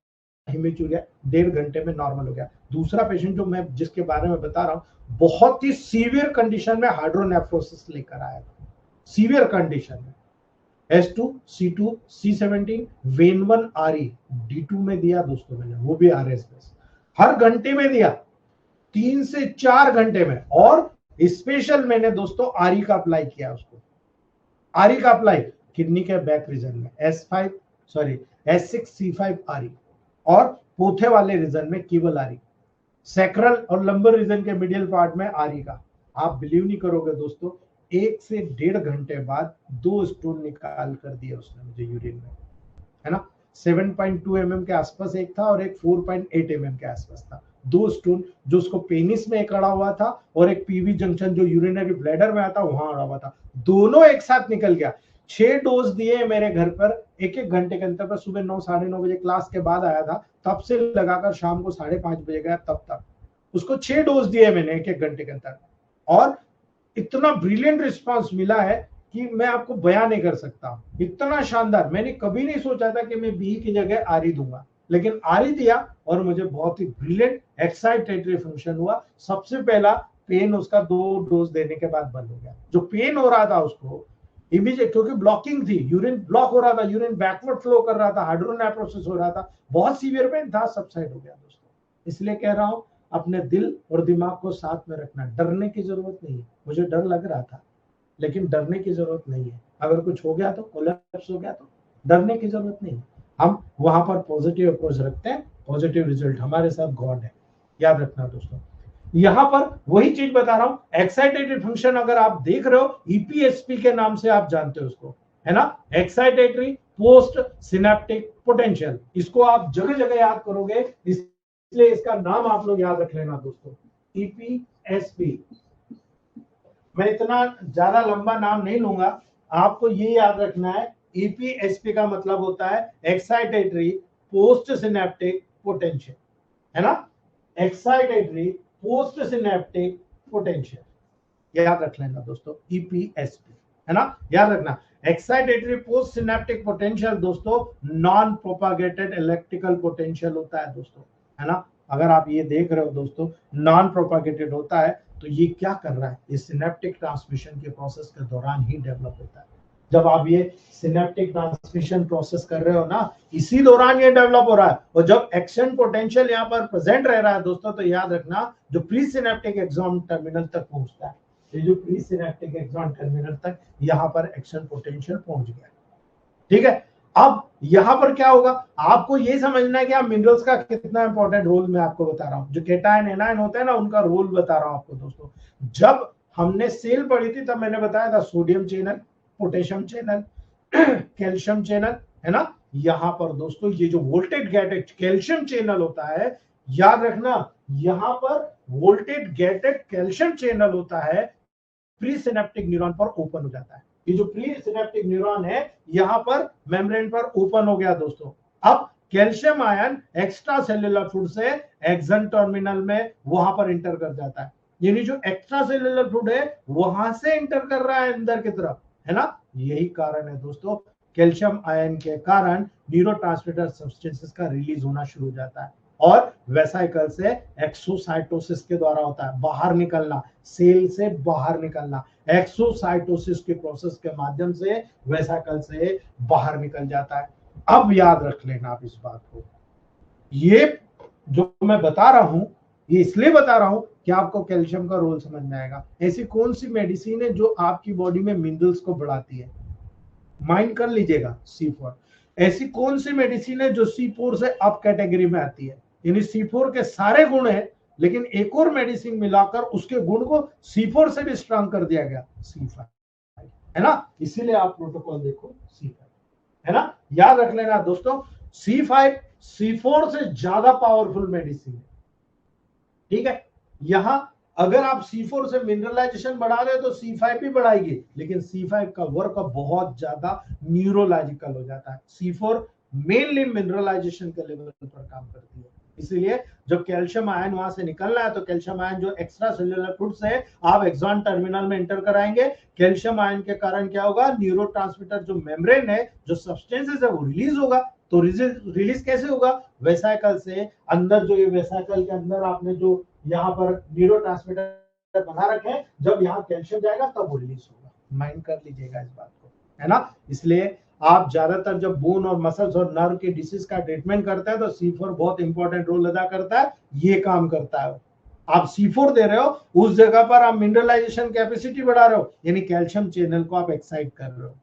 हिमीचूरिया 1.5 घंटे में नॉर्मल हो गया। दूसरा पेशेंट जो मैं जिसके बारे में बता रहा हूँ, बहुत ही सीवियर कंडीशन में हाइड्रोनेफ्रोसिस लेकर आया था, सीवियर कंडीशन में, S2 C2 C17 when 1 RE D2 में दिया दोस्तों मैंने, वो भी RS में हर घंटे में दिया, 3 से 4 घंटे में। और स्पेशल मैंने दोस्तों आरी का अप्लाई किया उसको, आरी का अप्लाई किडनी के बैक रीजन में S6 C5 आरी, और पोथे वाले रीजन में केवल आरी, सैक्रल और लंबर रीजन के मिडिल पार्ट में आरी का। आप बिलीव नहीं करोगे दोस्तों, 1 से 1.5 घंटे बाद 2 स्टोन निकाल कर दिया उसने मुझे यूरिन में, है ना। 7.2 mm के आसपास एक था और एक 4.8 mm के आसपास था। 2 स्टोन जो उसको पेनिस में एक अड़ा हुआ था और एक पीवी जंक्शन जो यूरिनरी ब्लैडर में आता वहां अड़ा हुआ था, दोनों एक साथ निकल गया। 6 डोज दिए मेरे घर पर 1-1 घंटे के अंतर पर। सुबह 9-9:30 बजे क्लास के बाद आया था, तब से लगाकर शाम को 5:30 बजे गया, तब तक उसको 6 डोज दिए मैंने 1-1 घंटे के अंतर। और इतना ब्रिलियंट रिस्पांस मिला है कि मैं आपको बयान नहीं कर सकता, इतना शानदार। मैंने कभी नहीं सोचा था कि मैं बी की जगह आरी दूंगा, लेकिन आरी दिया और मुझे बहुत ही ब्रिलियंट एक्साइटेटरी फंक्शन हुआ। सबसे पहला पेन उसका 2 डोज देने के बाद बंद हो गया। जो पेन हो रहा था उसको इमीडिएट, क्योंकि ब्लॉकिंग थी, यूरिन ब्लॉक हो रहा था, यूरिन बैकवर्ड फ्लो कर रहा था, हाइड्रोनेफ्रोसिस हो रहा था, बहुत सीवियर पेन था, सबसाइड हो गया दोस्तों। इसलिए कह रहा हूं, अपने दिल और दिमाग को साथ में रखना, डरने की जरूरत नहीं है। मुझे डर लग रहा था, लेकिन डरने की जरूरत नहीं है। अगर कुछ हो गया तो, कोलैप्स हो गया तो डरने की जरूरत नहीं है। हम वहां पर पॉजिटिव अप्रोच रखते हैं, पॉजिटिव रिजल्ट हमारे साथ गॉड है, याद रखना दोस्तों। यहां पर वही चीज बता रहा हूं, एक्साइटेटरी फंक्शन अगर आप देख रहे हो, ईपीएसपी के नाम से आप जानते हो उसको, है ना, एक्साइटेटरी पोस्ट सिनेप्टिक पोटेंशियल। इसको आप जगह जगह याद करोगे, इसलिए इसका नाम आप लोग याद रख लेना दोस्तों, ईपीएसपी। मैं इतना ज्यादा लंबा नाम नहीं लूंगा, आपको ये याद रखना है, ईपीएसपी का मतलब होता है एक्साइटेटरी पोस्ट सिनेप्टिक पोटेंशियल, है ना, एक्साइटेटरी पोस्ट सिनेप्टिक पोटेंशियल, याद रख लेना दोस्तों, ईपीएसपी, है ना, याद रखना। एक्साइटेटरी पोस्ट सिनेप्टिक पोटेंशियल दोस्तों नॉन प्रोपागेटेड इलेक्ट्रिकल पोटेंशियल होता है दोस्तों, है ना। अगर आप ये देख रहे हो दोस्तों, नॉन प्रोपागेटेड होता है, तो ये क्या कर रहा है, ये सिनेप्टिक ट्रांसमिशन के प्रोसेस के दौरान ही डेवलप होता है। जब आप ये सिनेप्टिक ट्रांसमिशन प्रोसेस कर रहे हो ना, इसी दौरान ये डेवलप हो रहा है। और जब एक्शन पोटेंशियल यहाँ पर प्रेजेंट रह रहा है दोस्तों, तो याद रखना, जो प्री सिनेप्टिक एक्सॉन टर्मिनल तक पहुंचता है, ये जो प्री सिनेप्टिक एक्सॉन टर्मिनल तक यहाँ पर एक्शन पोटेंशियल पहुंच गया, ठीक है। अब यहां पर क्या होगा, आपको ये समझना है कि आप मिनरल्स का कितना इंपॉर्टेंट रोल मैं आपको बता रहा हूं। जो केटायन एनायन होते हैं ना, उनका रोल बता रहा हूं आपको दोस्तों। जब हमने सेल पढ़ी थी तब मैंने बताया था sodium channel, potassium channel, calcium channel, है ना। यहां पर दोस्तों ये जो वोल्टेज गेटेड कैल्शियम चैनल होता है, याद रखना, यहां पर वोल्टेज गेटेड कैल्शियम चैनल होता है, प्री सिनेप्टिक न्यूरॉन पर ओपन हो जाता है। ये जो प्री सिनेप्टिक न्यूरॉन है, यहां पर मेम्ब्रेन पर ओपन हो गया दोस्तों। अब calcium ion extra cellular fluid से एक्सन टर्मिनल में वहां पर इंटर कर जाता है, यानी जो एक्स्ट्रा सेल्युलर फ्लूइड है वहां से इंटर कर रहा है अंदर की तरफ, है ना। यही कारण है दोस्तों, कैल्शियम आयन के कारण न्यूरोट्रांसमीटर सब्सटेंसेस का रिलीज होना शुरू हो जाता है, और वेसाइकल से एक्सोसाइटोसिस के द्वारा होता है, बाहर निकलना, सेल से बाहर निकलना। एक्सोसाइटोसिस के प्रोसेस के माध्यम से वेसिकल से बाहर निकल जाता है। अब याद रख लेना आप इस बात को, ये जो मैं बता रहा हूं ये इसलिए बता रहा हूं कि आपको कैल्शियम का रोल समझ में आएगा। ऐसी कौन सी मेडिसिन है जो आपकी बॉडी में मिनरल्स को बढ़ाती है? माइंड कर लीजिएगा, C4। ऐसी कौन सी मेडिसिन है जो C4 से अप कैटेगरी में आती है? यानी C4 के सारे गुण हैं, लेकिन एक और मेडिसिन मिलाकर उसके गुण को C4 से भी स्ट्रांग कर दिया गया, C5, है ना। इसीलिए आप प्रोटोकॉल देखो, C5, है ना। याद रख लेना दोस्तों, C5 C4 से ज्यादा पावरफुल मेडिसिन है, ठीक है। यहां अगर आप C4 से मिनरलाइजेशन बढ़ा रहे हो तो C5 भी बढ़ाएगी, लेकिन C5 का वर्क बहुत ज्यादा न्यूरोलॉजिकल हो जाता है। C4 मेनली मिनरलाइजेशन के लेवल पर काम करती है। इसीलिए जब कैल्शियम आयन वहां से निकलना है तो कैल्शियम आयन जो एक्स्ट्रा सेल्युलर फूड से आप एक्सॉन टर्मिनल में एंटर कराएंगे। कैल्शियम आयन के कारण क्या होगा, न्यूरोट्रांसमीटर जो मेम्ब्रेन है, जो सब्सटेंसेस है, वो रिलीज होगा। तो रिलीज कैसे होगा? वेसिकल से अंदर, जो ये वेसिकल के अंदर आपने जो यहाँ पर न्यूरोट्रांसमीटर बना रखे हैं, जब यहाँ कैल्शियम जाएगा तब वो रिलीज होगा। माइंड कर लीजिएगा इस बात को, है ना। इसलिए आप ज्यादातर जब बोन और मसल्स और नर्व के डिसीज का ट्रीटमेंट करते हैं तो C4 बहुत इंपॉर्टेंट रोल अदा करता है, ये काम करता है। आप C4 दे रहे हो, उस जगह पर आप मिनरलाइजेशन कैपेसिटी बढ़ा रहे हो, यानी कैल्शियम चैनल को आप एक्साइट कर रहे हो,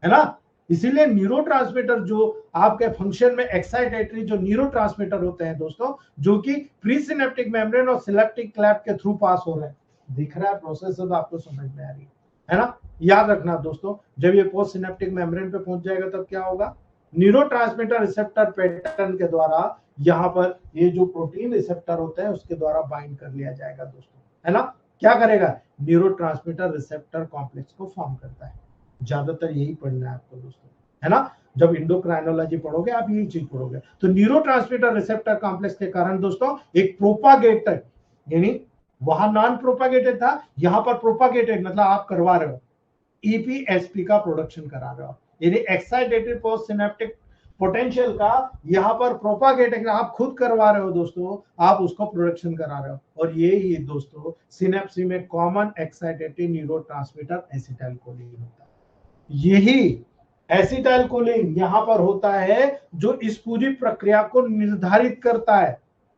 है ना। इसीलिए न्यूरोट्रांसमीटर जो आपके फंक्शन में एक्साइटेटरी जो न्यूरोट्रांसमीटर होते हैं दोस्तों, जो कि प्री सिनेप्टिक मेम्ब्रेन और सिनेप्टिक क्लैप के थ्रू पास हो रहे हैं, दिख रहा है प्रोसेस, तो आपको समझ में आ रही है ना। याद रखना दोस्तों, जब ये पोस्ट सिनेप्टिक मेम्ब्रेन पे पहुंच जाएगा तब क्या होगा, न्यूरोट्रांसमीटर रिसेप्टर पैटर्न के द्वारा यहाँ पर ये जो प्रोटीन रिसेप्टर होते हैं उसके द्वारा बाइंड कर लिया जाएगा दोस्तों, है ना। क्या करेगा, न्यूरोट्रांसमीटर रिसेप्टर कॉम्प्लेक्स को फॉर्म करता है। ज्यादातर यही पढ़ना है आपको दोस्तों, है ना। जब इंडोक्राइनोलॉजी पढ़ोगे आप यही चीज पढ़ोगे। तो न्यूरोट्रांसमीटर रिसेप्टर कॉम्प्लेक्स के कारण दोस्तों एक प्रोपागेटर, यानी वहां नॉन प्रोपागेटेड था, यहां पर प्रोपागेटेड मतलब आप करवा रहे हो, ईपीएसपी का प्रोडक्शन करा रहे हो, यानी एक्साइटेटरी पोस्ट सिनेप्टिक पोटेंशियल का यहाँ पर प्रोपागेटिंग आप खुद करवा रहे हो दोस्तों, आप उसको प्रोडक्शन करा रहे हो। और ये ही दोस्तों सिनेप्सी में कॉमन एक्साइटेटरी न्यूरोट्रांसमीटर एसिटाइलकोलिन होता है। यही एसिटाइलकोलिन यहाँ पर होता है जो इस पूरी प्रक्रिया को निर्धारित करता है।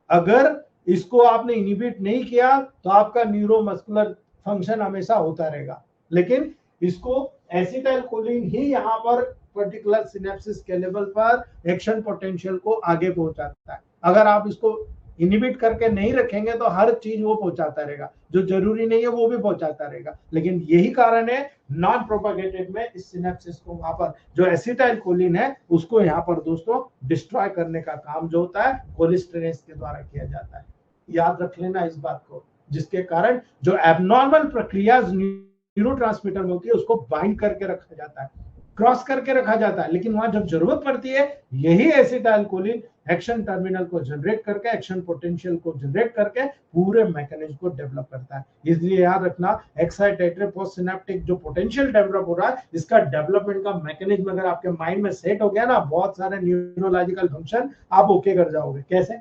अगर इसको आपने इनिबिट नहीं किया तो आपका न्यूरोमस्कुलर फंक्शन हमेशा होता रहेगा, लेकिन इसको एसिटाइलकोलिन ही यहाँ पर पर्टिकुलर सिनेप्सिस के लेवल पर एक्शन पोटेंशियल को आगे पहुंचाता है। अगर आप इसको इनिबिट करके नहीं रखेंगे तो हर चीज वो पहुंचाता रहेगा, जो जरूरी नहीं है वो भी पहुंचाता रहेगा। लेकिन यही कारण है नॉन प्रोपागेटेड में इस सिनेप्सिस को वहां पर जो एसिटाइलकोलिन है उसको यहाँ पर दोस्तों डिस्ट्रॉय करने का काम जो होता है कोलिस्टेरेज के द्वारा किया जाता है। याद रख लेना इस बात को, जिसके कारण जो एबनॉर्मल प्रक्रिया न्यूरोट्रांसमीटर में होती है उसको बाइंड करके रखा जाता है, क्रॉस करके रखा जाता है। लेकिन वहां जब जरूरत पड़ती है यही एसिटाइलकोलिन एक्शन टर्मिनल को जनरेट करके, एक्शन पोटेंशियल को जनरेट करके पूरे मैकेनिज्म को डेवलप करता है। इसलिए याद रखना, एक्साइटेटरी पोस्ट सिनेप्टिक जो पोटेंशियल डेवलप हो रहा है, इसका डेवलपमेंट का मैकेनिज्म अगर आपके माइंड में सेट हो गया ना, बहुत सारे न्यूरोलॉजिकल फंक्शन आप ओके कर जाओगे। कैसे?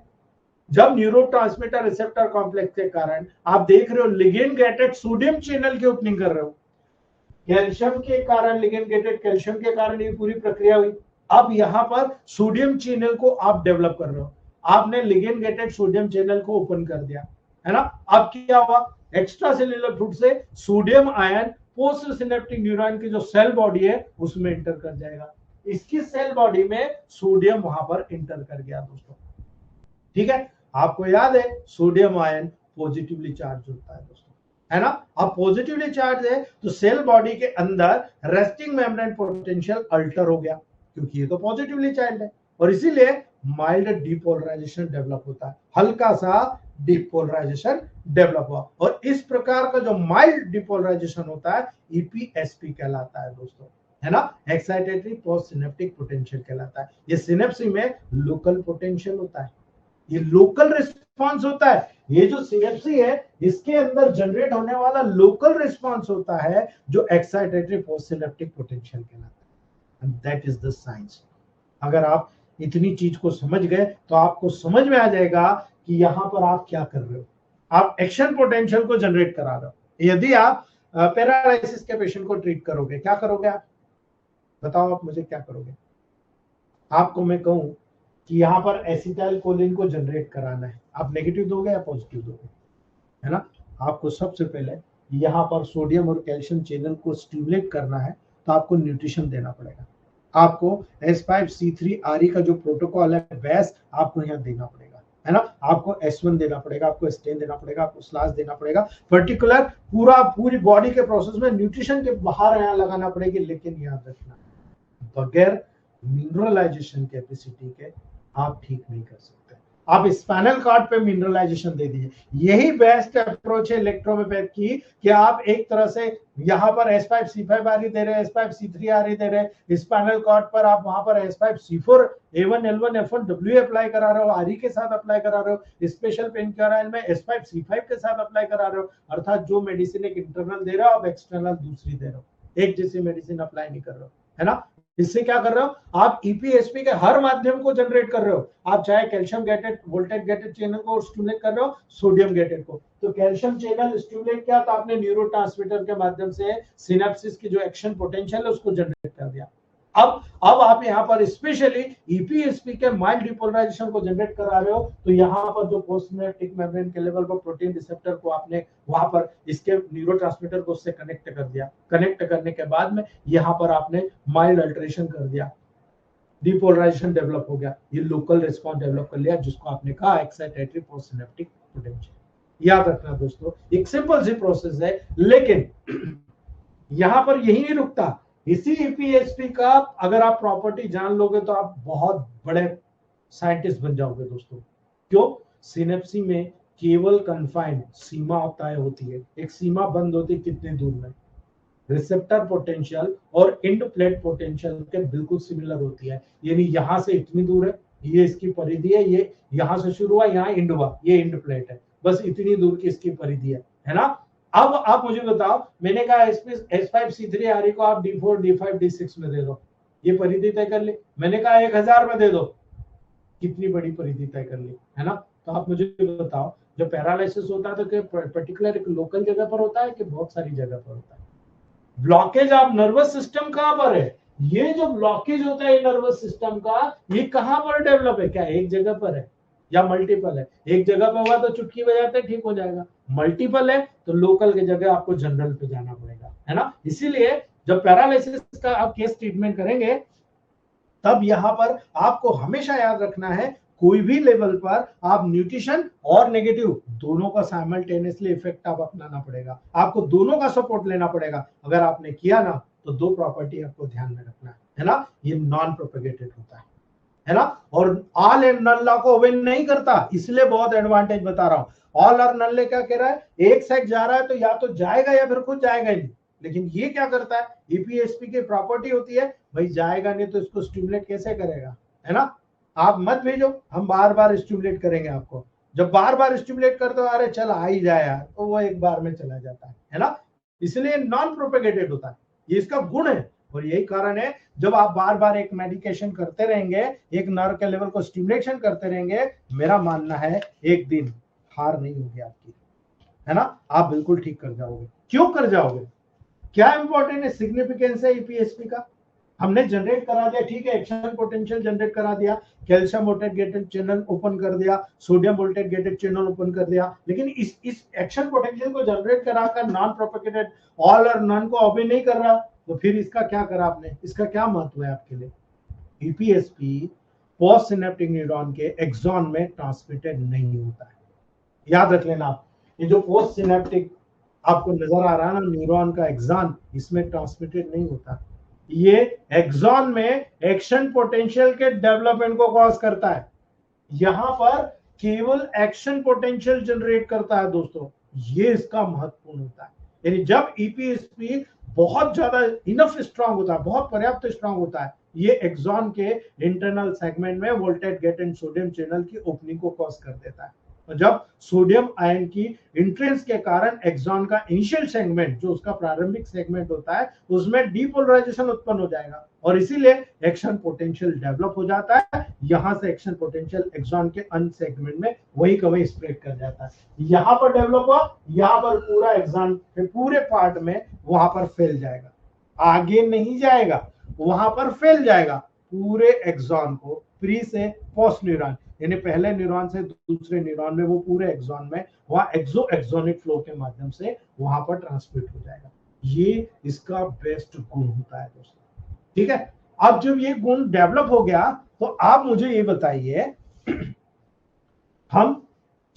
जब न्यूरोट्रांसमीटर रिसेप्टर कॉम्प्लेक्स के कारण आप देख रहे हो लिगेंड गेटेड सोडियम चैनल की ओपनिंग कर रहे हो, कैल्शियम के कारण लिगेंड गेटेड कैल्शियम के कारण ये पूरी प्रक्रिया हुई। अब यहाँ पर सोडियम चैनल को आप डेवलप कर रहे हो, आपने लिगेंड गेटेड सोडियम चैनल को ओपन कर दिया, है ना। अब क्या हुआ, एक्स्ट्रा सेल्युलर फ्लूइड से sodium ion post synaptic neuron की जो सेल बॉडी है उसमें इंटर कर जाएगा। इसकी सेल बॉडी में सोडियम वहां पर इंटर कर गया दोस्तों, ठीक है। आपको याद है सोडियम आयन पॉजिटिवली चार्ज होता है दोस्तों, है ना। अब पॉजिटिवली चार्ज है तो सेल बॉडी के अंदर रेस्टिंग मेम्ब्रेन पोटेंशियल अल्टर हो गया, क्योंकि ये तो पॉजिटिवली चार्ज है, और इसीलिए माइल्ड डिपोलराइजेशन डेवलप होता है, हल्का सा डिपोलराइजेशन डेवलप हुआ। और इस प्रकार का जो माइल्ड डिपोलराइजेशन होता है ईपीएसपी कहलाता है दोस्तों, है ना, एक्साइटेटरी पोस्ट सिनेप्टिक पोटेंशियल कहलाता है। ये सिनेप्सी में लोकल पोटेंशियल होता है, ये लोकल रिस्पांस होता है। ये जो सिनेप्सी है इसके अंदर जनरेट होने वाला लोकल रिस्पांस होता है जो एक्साइटेटरी पोस्ट सिनेप्टिक पोटेंशियल कहलाता है। And that is the science. अगर आप इतनी चीज को समझ गए तो आपको समझ में आ जाएगा कि यहां पर आप क्या कर रहे हो। आप एक्शन पोटेंशियल को जनरेट करा रहे हो। यदि आप पैरालिसिस के पेशेंट को ट्रीट करोगे, क्या करोगे आप बताओ, आप मुझे क्या करोगे? आपको मैं कहूं कि यहाँ पर एसिटाइल कोलिन को जनरेट कराना है, आप नेगेटिव दोगे या पॉजिटिव दोगे, है ना? आपको सबसे पहले यहाँ पर सोडियम और कैल्शियम चैनल को स्टिमुलेट करना है, तो आपको न्यूट्रिशन देना पड़ेगा। आपको S5C3RE का जो प्रोटोकॉल है बेस आपको यहाँ देना पड़ेगा, है ना? आपको S1 देना पड़ेगा, आपको S10 देना पड़ेगा, आपको स्लास देना पड़ेगा, पर्टिकुलर पूरी बॉडी के प्रोसेस में न्यूट्रिशन के बाहर यहाँ लगाना पड़ेगी। लेकिन याद रखना, बगैर मिनरलाइजेशन कैपेसिटी के आप ठीक नहीं कर सकते। आप स्पाइनल कॉर्ड पे मिनरलाइजेशन दे दीजिए, यही बेस्ट अप्रोच है इलेक्ट्रोमेपैथ की, कि आप एक तरह से यहाँ पर S5C5RE दे रहे हैं, S5C3RE दे रहे हैं, स्पाइनल कॉर्ड पर आप वहां पर S5C4 A1 L1 F1 W apply करा रहे हो, RE के साथ अप्लाई करा रहे हो, स्पेशल पेन क्योराइल में S5C5 के साथ अप्लाई करा रहे हो। अर्थात जो मेडिसिन एक इंटरनल दे रहे हो, आप एक्सटर्नल दूसरी दे रहे हो, एक जैसी मेडिसिन अप्लाई नहीं कर रहे हो, है ना? इससे क्या कर रहे हो आप? ईपीएसपी के हर माध्यम को जनरेट कर रहे हो। आप चाहे calcium gated voltage gated channel को स्टिमुलेट कर रहे हो, सोडियम गेटेड को। तो कैल्शियम चैनल स्टिमुलेट किया तो आपने न्यूरोट्रांसमीटर के माध्यम से सिनेप्सिस की जो एक्शन पोटेंशियल है उसको जनरेट कर दिया। अब आप यहाँ पर स्पेशली ईपीएसपी के माइल्ड डिपोलराइजेशन को जनरेट करा रहे हो, तो यहाँ पर जो पोस्टसिनेप्टिक मेम्ब्रेन के लेवल पर प्रोटीन रिसेप्टर को आपने वहां पर इसके न्यूरोट्रांसमीटर को उससे कनेक्ट कर दिया। कनेक्ट करने के बाद में यहाँ पर आपने माइल्ड अल्टरेशन कर दिया, डिपोलराइजेशन डेवलप हो गया, ये लोकल रिस्पॉन्स डेवलप कर लिया, जिसको आपने कहा एक्साइटेटरी पोस्टसिनेप्टिक पोटेंशियल। याद रखना दोस्तों, एक सिंपल सी प्रोसेस है, लेकिन यहाँ पर यही नहीं रुकता। इसी ईपीएसपी का अगर आप प्रॉपर्टी जान लोगे तो आप बहुत बड़े साइंटिस्ट बन जाओगे दोस्तों। क्यों? सिनेप्सी में केवल कन्फाइंड सीमा तय होती है, एक सीमा बंद होती है कितने दूर में। रिसेप्टर पोटेंशियल और इंड प्लेट पोटेंशियल के बिल्कुल सिमिलर होती है, यानी यहां से इतनी दूर है, ये इसकी परिधि है, ये यहां से शुरू हुआ, यहाँ इंड हुआ, ये इंड प्लेट है, बस इतनी दूर की इसकी परिधि है ना? अब आप मुझे बताओ, मैंने कहा S5C3RE को आप D4 D5 D6 में दे दो, ये परिधि तय कर ली। मैंने कहा 1000 में दे दो, कितनी बड़ी परिधि तय कर ली, है ना? तो आप मुझे बताओ, जब पैरालिसिस होता है तो पर्टिकुलर एक लोकल जगह पर होता है कि बहुत सारी जगह पर होता है? ब्लॉकेज आप नर्वस सिस्टम कहां पर है? ये जो ब्लॉकेज होता है नर्वस सिस्टम का, ये कहां पर डेवलप है? क्या एक जगह पर है या मल्टीपल है? एक जगह पर हुआ तो चुटकी बजाते ठीक हो जाएगा, मल्टीपल है तो लोकल की जगह आपको जनरल पे जाना पड़ेगा, है ना? इसीलिए जब पैरालिसिस का आप केस ट्रीटमेंट करेंगे, तब यहां पर आपको हमेशा याद रखना है, कोई भी लेवल पर आप न्यूट्रिशन और नेगेटिव दोनों का साइमल्टेनियसली इफेक्ट आप अपनाना पड़ेगा, आपको दोनों का सपोर्ट लेना पड़ेगा। अगर आपने किया ना, तो दो प्रॉपर्टी आपको ध्यान में रखना है ना? ये नॉन प्रोपेगेटेड होता है ना? और ऑल एंड नन लॉ को ओबे नहीं करता, इसलिए बहुत एडवांटेज बता रहा हूं। ऑल और नन क्या कह रहा है? एक साइड जा रहा है तो या तो जाएगा या फिर खुद जाएगा ही नहीं। लेकिन ये क्या करता है? ईपीएसपी की प्रॉपर्टी होती है, भाई जाएगा नहीं तो इसको स्टिमुलेट कैसे करेगा, है ना? आप मत भेजो, हम बार बार स्टिमुलेट करेंगे आपको। जब बार बार स्टिमुलेट करते हो, अरे चल आ ही जाए यार, तो वो एक बार में चला जाता है ना? इसलिए नॉन प्रोपेगेटेड होता है, ये इसका गुण है। और यही कारण है, जब आप बार बार एक मेडिकेशन करते रहेंगे, एक नर्व के लेवल को स्टिमुलेशन करते रहेंगे, मेरा मानना है एक दिन हार नहीं होगी आपकी, है ना? आप बिल्कुल ठीक कर जाओगे। क्यों कर जाओगे? क्या इंपॉर्टेंट है, सिग्निफिकेंस है ईपीएसपी का। हमने जनरेट करा दिया, ठीक है, एक्शन पोटेंशियल जनरेट करा दिया, calcium voltage gated channel open कर दिया, sodium voltage gated channel open कर दिया, लेकिन इस एक्शन पोटेंशियल को जनरेट कराकर नॉन प्रोपेगेटेड ऑल और नन को ओबे नहीं कर रहा, तो फिर इसका क्या करा आपने? इसका क्या महत्व है आपके लिए? ईपीएसपी पोस्ट सिनेप्टिक न्यूरॉन के एक्सॉन में ट्रांसमिटेड नहीं होता है, याद रख लेना आप। ये जो पोस्ट सिनेप्टिक आपको नजर आ रहा है ना न्यूरॉन का एक्सॉन, इसमें ट्रांसमिटेड नहीं होता। ये एक्सॉन में एक्शन पोटेंशियल के डेवलपमेंट को कॉज करता है, यहां पर केवल एक्शन पोटेंशियल जनरेट करता है दोस्तों, ये इसका महत्वपूर्ण होता है। यानी जब ईपीएसपी बहुत ज्यादा इनफ स्ट्रांग होता है, बहुत पर्याप्त स्ट्रांग होता है, ये एक्सॉन के इंटरनल सेगमेंट में voltage gate and sodium channel की ओपनिंग को कॉज कर देता है। जब सोडियम आयन की इंट्रेंस के कारण एक्सॉन का इनिशियल सेगमेंट, जो उसका प्रारंभिक सेगमेंट होता है, उसमें डीपोलराइजेशन उत्पन्न हो जाएगा और इसीलिए एक्शन पोटेंशियल डेवलप हो जाता है। यहां से एक्शन पोटेंशियल एक्सॉन के अन्य सेगमेंट में वही का वही स्प्रेड कर जाता है। यहां पर डेवलप हुआ, यहां पर पूरा एक्सॉन के पूरे पार्ट में वहां पर फैल जाएगा, आगे नहीं जाएगा, वहां पर फैल जाएगा पूरे एक्सॉन को, प्री से पोस्ट न्यूरॉन, यानी पहले न्यूरॉन से दूसरे न्यूरॉन में, वो पूरे एक्सॉन में वहां एक्सो एक्सोनिक फ्लो के माध्यम से वहां पर ट्रांसमिट हो जाएगा। ये इसका बेस्ट गुण होता है दोस्तों, ठीक है। अब जब ये गुण डेवलप हो गया तो आप मुझे ये बताइए, हम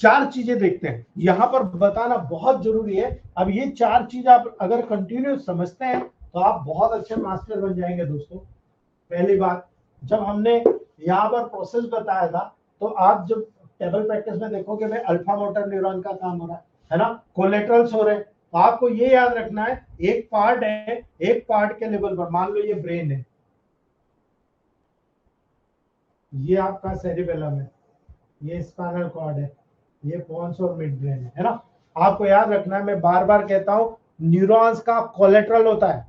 चार चीजें देखते हैं, यहां पर बताना बहुत जरूरी है। अब ये चार चीज आप अगर कंटिन्यूस समझते हैं तो आप बहुत अच्छे मास्टर बन जाएंगे दोस्तों। पहली बात, जब हमने यहाँ पर प्रोसेस बताया था तो आप जब टेबल प्रैक्टिस में देखोगे भाई अल्फा मोटर न्यूरॉन का काम हो रहा है ना, कोलेटरल्स हो रहे हैं, तो आपको ये याद रखना है, एक पार्ट है, एक पार्ट के लेवल पर, मान लो ये ब्रेन है, ये आपका सेरिबेलम है, ये स्पाइनल कॉर्ड है, ये पोन्स और मिड ब्रेन है ना। आपको याद रखना है, मैं बार बार कहता हूं, न्यूरॉन्स का कोलेटरल होता है,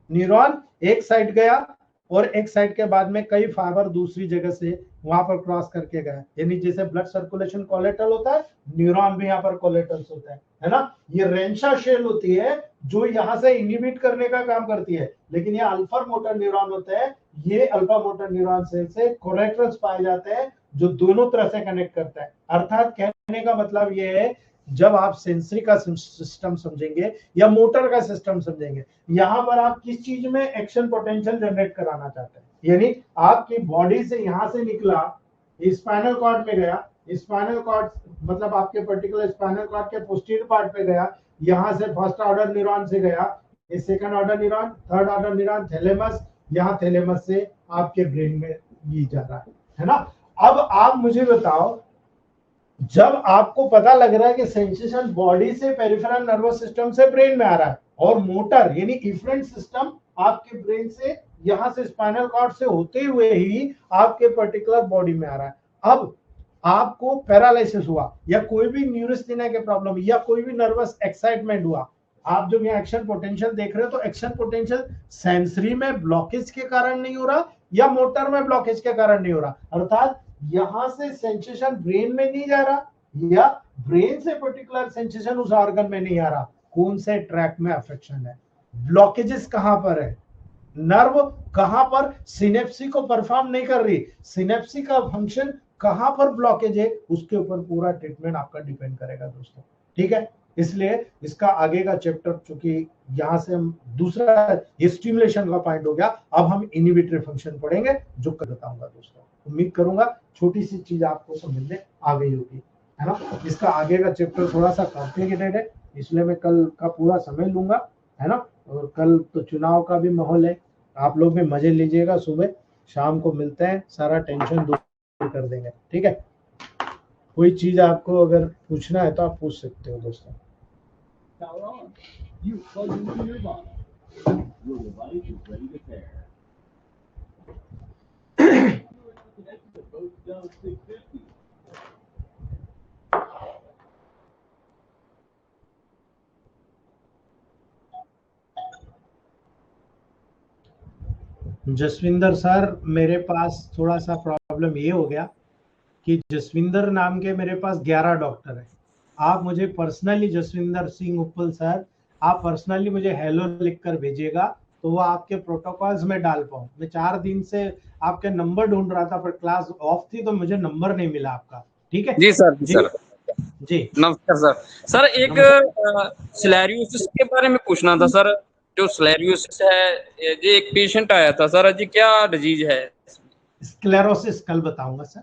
न्यूरॉन एक साइड गया और एक साइड के बाद में कई फाइबर दूसरी जगह से वहां पर क्रॉस करके गया, यानी जैसे ब्लड सर्कुलेशन कोलेटरल होता है, न्यूरॉन भी यहाँ पर कोलेटरल्स होता है ना। ये रेंशा शेल होती है जो यहाँ से इनहिबिट करने का काम करती है, लेकिन ये अल्फा मोटर न्यूरॉन होते हैं, ये अल्फा मोटर न्यूरॉन सेल से कोलेटरल्स पाए जाते हैं जो दोनों तरह से कनेक्ट करता है। अर्थात कहने का मतलब ये है, जब आप सेंसरी का सिस्टम समझेंगे या मोटर का सिस्टम समझेंगे, यहां पर आप किस चीज में एक्शन पोटेंशियल जनरेट कराना चाहते हैं, यानी आपकी बॉडी से यहां से निकला, स्पाइनल कॉर्ड में गया, स्पाइनल कॉर्ड मतलब आपके पर्टिकुलर स्पाइनल कॉर्ड के पोस्टीरियर पार्ट पे गया, यहां से फर्स्ट ऑर्डर न्यूरॉन से गया, second order neuron, third order neuron, thalamus, यहाँ थैलेमस से आपके ब्रेन में ये जा रहा है ना। अब आप मुझे बताओ, जब आपको पता लग रहा है कि सेंसेशन बॉडी से पेरिफेरल नर्वस सिस्टम से ब्रेन में आ रहा है और मोटर यानी इफरेंट सिस्टम आपके ब्रेन से यहां से स्पाइनल कॉर्ड से होते हुए ही आपके पर्टिकुलर बॉडी में आ रहा है, अब आपको पैरालिसिस हुआ या कोई भी न्यूरोस्थेनिया के प्रॉब्लम या कोई भी नर्वस एक्साइटमेंट हुआ, आप जब यहाँ एक्शन पोटेंशियल देख रहे हो तो एक्शन पोटेंशियल सेंसरी में ब्लॉकेज के कारण नहीं हो रहा या मोटर में ब्लॉकेज के कारण नहीं हो रहा, अर्थात यहां से सेंसेशन ब्रेन में नहीं जा रहा या ब्रेन से पर्टिकुलर सेंसेशन उस ऑर्गन में नहीं आ रहा, कौन से ट्रैक में अफेक्शन है, ब्लॉकेजेस कहां पर है, नर्व कहां पर सिनेप्सी को परफॉर्म नहीं कर रही, सिनेप्सी का फंक्शन कहां पर ब्लॉकेज है, उसके ऊपर पूरा ट्रीटमेंट आपका डिपेंड करेगा दोस्तों, ठीक है। इसलिए इसका आगे का चैप्टर, चूंकि यहां से हम दूसरा स्टिमुलेशन का पॉइंट हो गया, अब हम इनहिबिटरी फंक्शन पढ़ेंगे जो कल बताऊंगा दोस्तों। उम्मीद करूंगा छोटी सी चीज आपको समझने आ गई होगी, है ना। इसका आगे का चैप्टर थोड़ा सा कॉम्प्लिकेटेड है, इसलिए मैं कल का पूरा समय लूंगा, है ना। और कल तो चुनाव का भी माहौल है, आप लोग भी मजे लीजिएगा, सुबह शाम को मिलते हैं, सारा टेंशन दूर कर देंगे, ठीक है। कोई चीज आपको अगर पूछना है तो आप पूछ सकते हो दोस्तों। जसविंदर सर, मेरे पास थोड़ा सा प्रॉब्लम ये हो गया कि जसविंदर नाम के मेरे पास 11 डॉक्टर है, आप मुझे पर्सनली, जसविंदर सिंह उपल सर, आप पर्सनली मुझे हेलो लिखकर भेजिएगा तो वो आपके प्रोटोकॉल्स में डाल पाऊं। मैं 4 दिन से आपके नंबर ढूंढ रहा था पर क्लास ऑफ थी तो मुझे नंबर नहीं मिला आपका, ठीक है जी सर। जी सर जी नमस्कार सर। सर एक सिलेरियोसिस के बारे में पूछना था सर, जो सिलेरियोसिस है, ये एक पेशेंट आया था सर, जी क्या डिजीज है? स्क्लेरोसिस कल बताऊंगा सर,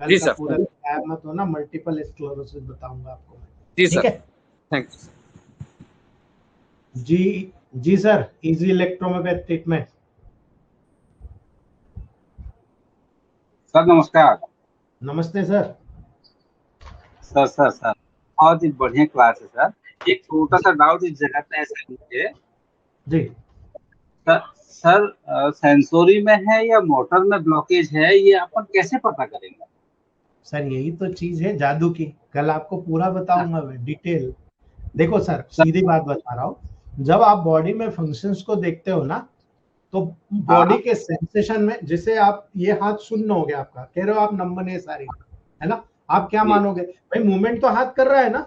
कल जी का सर। पूरा लैब मत होना, मल्टीपल स्क्लेरोसिस बताऊंगा आपको, जी ठीक सर, है थैंक यू। जी जी sir. Easy electromagnetic treatment. Sir नमस्कार। नमस्ते सर। सर सर सर बहुत ही बढ़िया क्लास है सर। एक छोटा सा डाउट इस जगह पे है सर मुझे। जी सर सर सेंसोरी में है या मोटर में ब्लॉकेज है, ये अपन कैसे पता करेंगे? सर यही तो चीज है जादू की, कल आपको पूरा बताऊंगा मैं डिटेल। देखो सर सीधी बात बता रहा हूँ, जब आप बॉडी में फंक्शंस को देखते हो ना, तो बॉडी हाँ के सेंसेशन में, जैसे आप ये हाथ शून्य हो गया आपका, कह रहे हो आप नंबने सारी, है ना, आप क्या जी मानोगे भाई, मूवमेंट तो हाथ कर रहा है ना,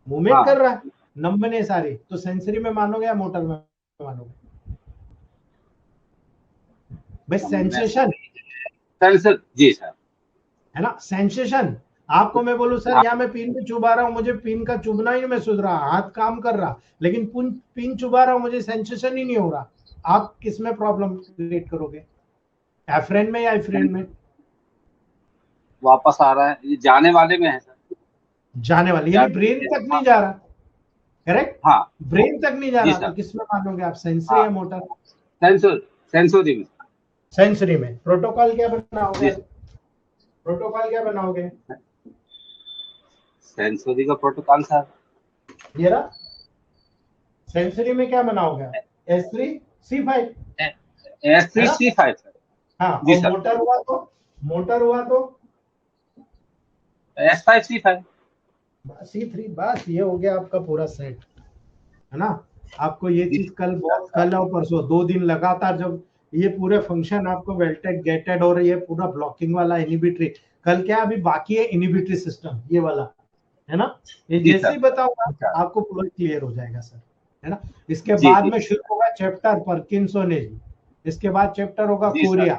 मूवमेंट हाँ कर रहा है, नंबने सारी, तो सेंसरी में मानोगे या मोटर में मानोगे? भाई मैं सेंसेशन, सर जी सर। है ना, सेंसेशन। आपको मैं बोलूं सर हाँ यहाँ मैं पिन पे चुबा रहा हूँ, मुझे पिन का चुभना ही नहीं महसूस रहा, हाथ काम कर रहा, लेकिन पिन चुबा रहा हूँ, मुझे सेंसेशन ही नहीं हो रहा। आप किस में प्रॉब्लम क्रिएट करोगे, एफ्रेन में या एफ्रेन में? वापस आ रहा है, ये जाने वाले में है सर। जाने वाली, यानी ब्रेन तक नहीं जा रहा, करेक्ट, हाँ ब्रेन तक नहीं जा जी रहा, तो सर। किस में मानोगे आप, सेंसरी हाँ या मोटर? सेंसोरी में। सेंसरी में। प्रोटोकॉल क्या बनाओगे जी आप? प्रोटोकॉल क्या बनाओगे? सेंसोरी का प्रोटोकॉल सर। ये रहा, सेंसरी में क्या बनाओगे आप? S3 C5, एस है थ्री ना? सी फाइव सर। हाँ, जी और सर। मोटर हुआ तो, मोटर हुआ तो S5 C5। C3, बस ये हो गया आपका पूरा सेट, है ना। आपको ये जी चीज कल, बहुत कल और परसों 2 दिन लगातार जब ये पूरे फंक्शन आपको वेल्टेड गेटेड और ये पूरा ब्लॉकिंग वाला इनिबिटरी, कल क्या अभी बाकी है इनिबिटरी सिस्टम ये वाला, है ना, ये जी जैसे सर। ही बताऊंगा जी सर। आपको पूरा क्लियर हो जाएगा सर, है ना। इसके जी बाद जी में शुरू होगा चैप्टर पार्किंसोनिज्म, इसके बाद चैप्टर होगा जी सर। कोरिया,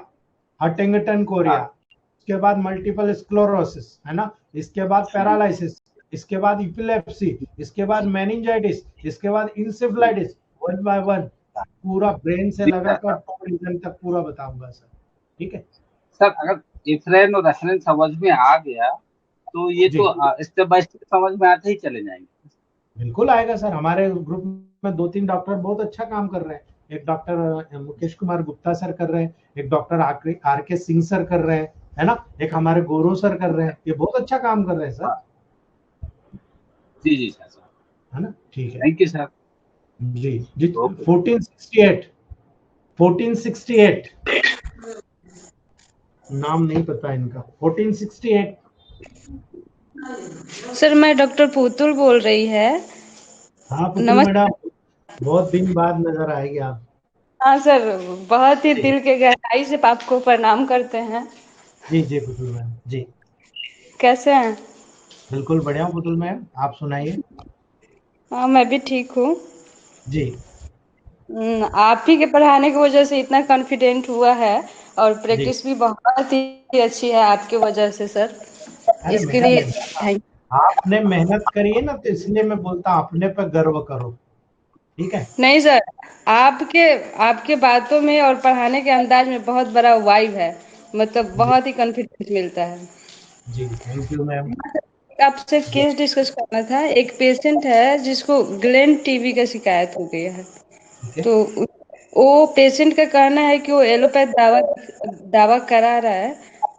हंटिंगटन कोरिया, हाँ इसके बाद मल्टीपल स्क्लेरोसिस, है ना, इसके बाद पैरालिसिस, इसके बाद इपिलेप्सी, इसके बाद मेनिंजाइटिस, इसके बाद इंसेफ्लाइटिस, वन बाय वन पूरा ब्रेन से जी लगाकर सर। टॉप रीजन तक पूरा बताऊंगा सर, ठीक है। सर अगर इफ्रेन और रेफरेंस समझ में आ गया तो ये जी तो स्टेप बाय स्टेप समझ में आते ही चले जाएंगे। बिल्कुल आएगा सर, हमारे ग्रुप में 2-3 डॉक्टर बहुत अच्छा काम कर रहे हैं, एक डॉक्टर मुकेश कुमार गुप्ता सर कर रहे हैं, एक डॉक्टर आर के सिंह सर कर रहे हैं, है ना, एक हमारे गौरव सर कर रहे हैं, ये बहुत अच्छा काम कर रहे हैं सर, हाँ जी जी सर। है ना, ठीक है। Thank you sir. जी जी। ओके। 1468, 1468 नाम नहीं पता इनका, 1468। सर मैं डॉक्टर पुतुल बोल रही है। हाँ पुतुल नमस्कार। मैडम, बहुत दिन बाद नजर आएगी आप। हाँ सर, बहुत ही जी दिल के गहराई से आपको प्रणाम करते हैं। जी जी पुतुल मैम जी, कैसे हैं? बिल्कुल बढ़िया हूँ पुतुल मैम, आप सुनाइए। हाँ मैं भी ठीक हूँ। जी। आप ही के पढ़ाने की वजह से इतना कॉन्फिडेंट हुआ है, और जी प्रैक्टिस भी बहुत ही अच्छी है आपके वजह से सर। अरे इसके मैडम लिए ऐसा, थैंक। आपने मेहनत करी है ना, तो इसलिए मैं बोलता हूँ अपने पर गर्व करो, ठीक है। नहीं सर, आपके आपके बातों में और पढ़ाने के अंदाज में बहुत बड़ा वाइब है, मतलब जी बहुत ही कॉन्फिडेंस मिलता है। जी थैंक यू मैम। आपसे जी केस डिस्कस करना था। एक पेशेंट है जिसको ग्लैंड टीबी का शिकायत हो गई है। ठीक है। तो वो पेशेंट का कहना है कि वो एलोपैथ दावा दावा करा रहा है।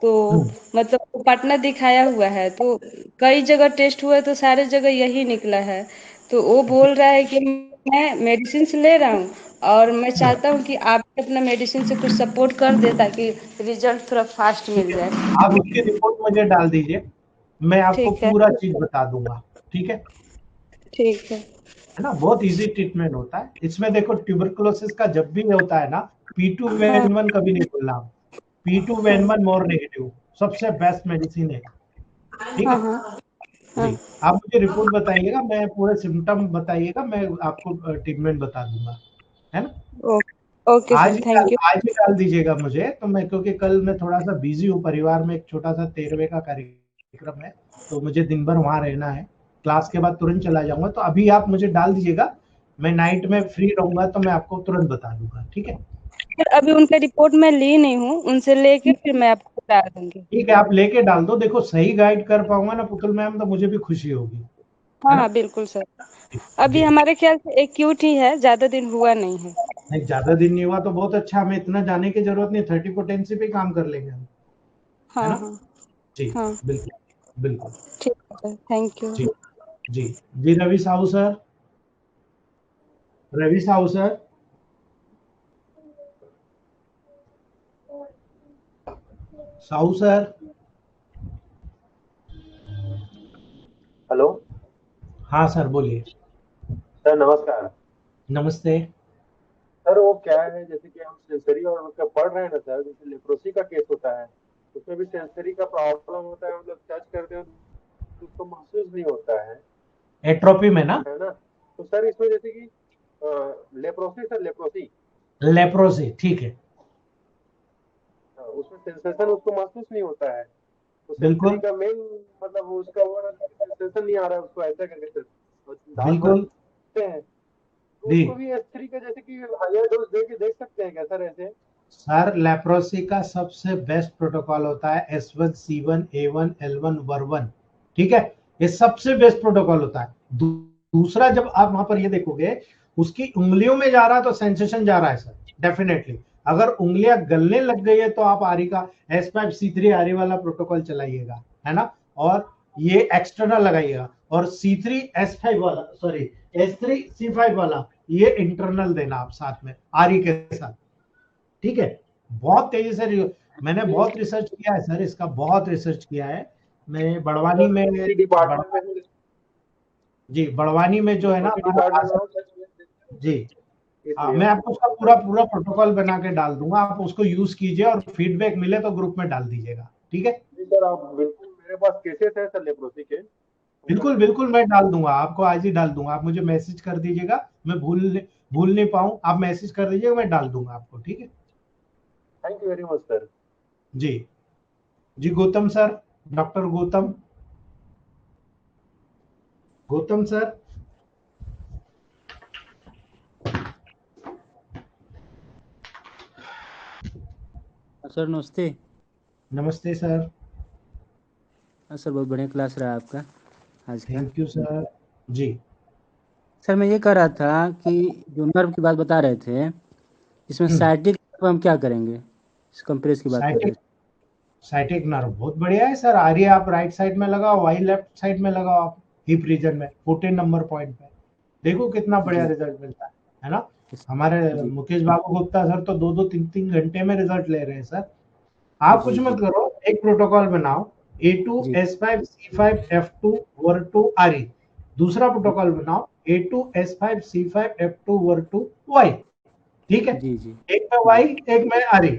तो हम्म, मतलब वो पटना दिखाया हुआ है, तो कई जगह टेस्ट हुआ है, तो सारे जगह यही निकला है। तो वो बोल रहा है कि मैं मेडिसिन ले रहा हूँ, और मैं हम्म, चाहता हूँ कि आप अपना मेडिसिन से कुछ सपोर्ट कर दे ताकि रिजल्ट थोड़ा फास्ट ठीक मिल है, जाए। आप उसकी रिपोर्ट मुझे डाल दीजिए, मैं आपको ठीक है। पूरा चीज बता दूंगा, ठीक है। ठीक है। है ना, बहुत इजी ट्रीटमेंट होता है इसमें। देखो ट्यूबरकुलोसिस का जब भी होता है ना, हाँ P2N1 कभी नहीं बोलना आप, हाँ P2N1 मोर नेगेटिव सबसे बेस्ट मेडिसिन है, ठीक हाँ है। हाँ हाँ। जी, आप मुझे रिपोर्ट बताइएगा, मैं पूरे सिम्टम बताइएगा, मैं आपको ट्रीटमेंट बता दूंगा, है ना। Okay. Okay sir, thank you. आज ही डाल दीजिएगा मुझे, तो मैं, क्योंकि कल मैं थोड़ा सा बिजी हूँ, परिवार में एक छोटा सा 13वें का कार्यक्रम है, तो मुझे दिन भर वहां रहना है, क्लास के बाद तुरंत चला जाऊंगा, तो अभी आप मुझे डाल दीजिएगा, मैं नाइट में फ्री रहूंगा तो मैं आपको तुरंत बता दूंगा, ठीक है। सर अभी उनका रिपोर्ट मैं ली नहीं हूँ, उनसे लेके फिर मैं आपको बता दूंगी। ठीक है, आप लेके डाल दो, देखो सही गाइड कर पाऊंगा ना पुतुल मैम, तो मुझे भी खुशी होगी, हाँ है ना। हाँ बिल्कुल सर। जी अभी जी। हमारे ख्याल से एक्यूट ही है, ज्यादा दिन हुआ नहीं है। नहीं ज्यादा दिन नहीं हुआ तो बहुत अच्छा, हमें इतना जाने की जरूरत नहीं, 30 पोटेंसी पे काम कर लेंगे हम, है हाँ ना। हाँ जी हाँ। बिल्कुल बिल्कुल। ठीक है सर, थैंक यू। जी जी जी। Ravi Sahu sir, Ravi Sahu sir, Sahu sir, hello हाँ सर बोलिए। सर, नमस्कार। नमस्ते। सर वो क्या है, जैसे कि हम सेंसरी और उसका पढ़ रहे हैं ना सर, जैसे लेप्रोसी का केस होता है, उसमें भी सेंसरी का प्रॉब्लम होता है, मतलब टच करते हो तो उसको महसूस नहीं होता एट्रोपी में ना। है ना। तो सर इसमें जैसे कि लेप्रोसी, सर लेप्रोसी, लेप्रोसी ठीक है। उसमें सेंसेशन उसको महसूस नहीं होता है। तो सेंसरी बिल्कुल का मेन मतलब उसका वो है कि सेंसेशन नहीं आ रहा है उसको, ऐसा करके सर और दांत बिल्कुल भरते हैं, तो जी। उसको भी S3 का जैसे कि हायर डोज दे के देख सकते हैं क्या सर ऐसे। सर लेप्रोसी का सबसे बेस्ट प्रोटोकॉल होता है S1C1A1L1 ठीक है। ये सबसे बेस्ट प्रोटोकॉल होता है। दूसरा जब आप वहां पर ये देखोगे उसकी उंगलियों में जा रहा है तो सेंसेशन जा रहा है सर डेफिनेटली। अगर उंगलियां गलने लग गई है तो आप आरी का S5C3 आरी वाला प्रोटोकॉल चलाइएगा, है ना। और ये एक्सटर्नल लगाइएगा और C3S5 वाला, सॉरी S3C5 वाला ये इंटरनल देना आप साथ में आरी के साथ, ठीक है। बहुत तेजी से मैंने बहुत रिसर्च किया है सर, इसका बहुत रिसर्च किया है। मैं बड़वानी में इसी डिपार्टमेंट में जी बड़वानी में जो है ना लेप्रोसी हमारा डिपार्टमेंट में हूँ सर, जी। इसलिए। मैं आपको उसका पूरा पूरा प्रोटोकॉल बना के डाल दूंगा, आप उसको यूज कीजिए और फीडबैक मिले तो ग्रुप में डाल दीजिएगा, ठीक है। जी सर, आप बिल्कुल, मेरे पास केसेस है सर लेप्रोसी के, बिल्कुल मतलब बिल्कुल मैं डाल दूंगा आपको, आज ही डाल दूंगा। आप मुझे मैसेज कर दीजिएगा, मैं भूल नहीं पाऊं, आप मैसेज कर दीजिएगा, मैं डाल दूंगा आपको, ठीक है। Thank you very much sir. जी जी Gautam sir, doctor Gautam, Gautam sir. Sir नमस्ते। नमस्ते सर। सर बहुत बढ़िया क्लास रहा आपका आज का। Thank you sir. जी सर मैं ये कह रहा था कि जो नर्व की बात बता रहे थे, इसमें साइटिक हम क्या करेंगे, इस कंप्रेस की बात कर रहे साइटिक थे। साइटिक नर्व बहुत बढ़िया है सर। आर्य आप राइट साइड में लगाओ, वाई लेफ्ट साइड में लगाओ, आप हिप रीजन में 14 नंबर पॉइंट पे देखो कितना बढ़िया जी रिजल्ट मिलता है ना। इस- हमारे जी मुकेश बाबू गुप्ता सर तो 2-2 3-3 घंटे में रिजल्ट ले रहे हैं सर। आप कुछ जी जी मत करो, एक प्रोटोकॉल बनाओ जी A2S5C5F2 दूसरा जी प्रोटोकॉल बनाओ A2S5C5F2 ठीक है। जी जी एक में जी वाई एक में आरी,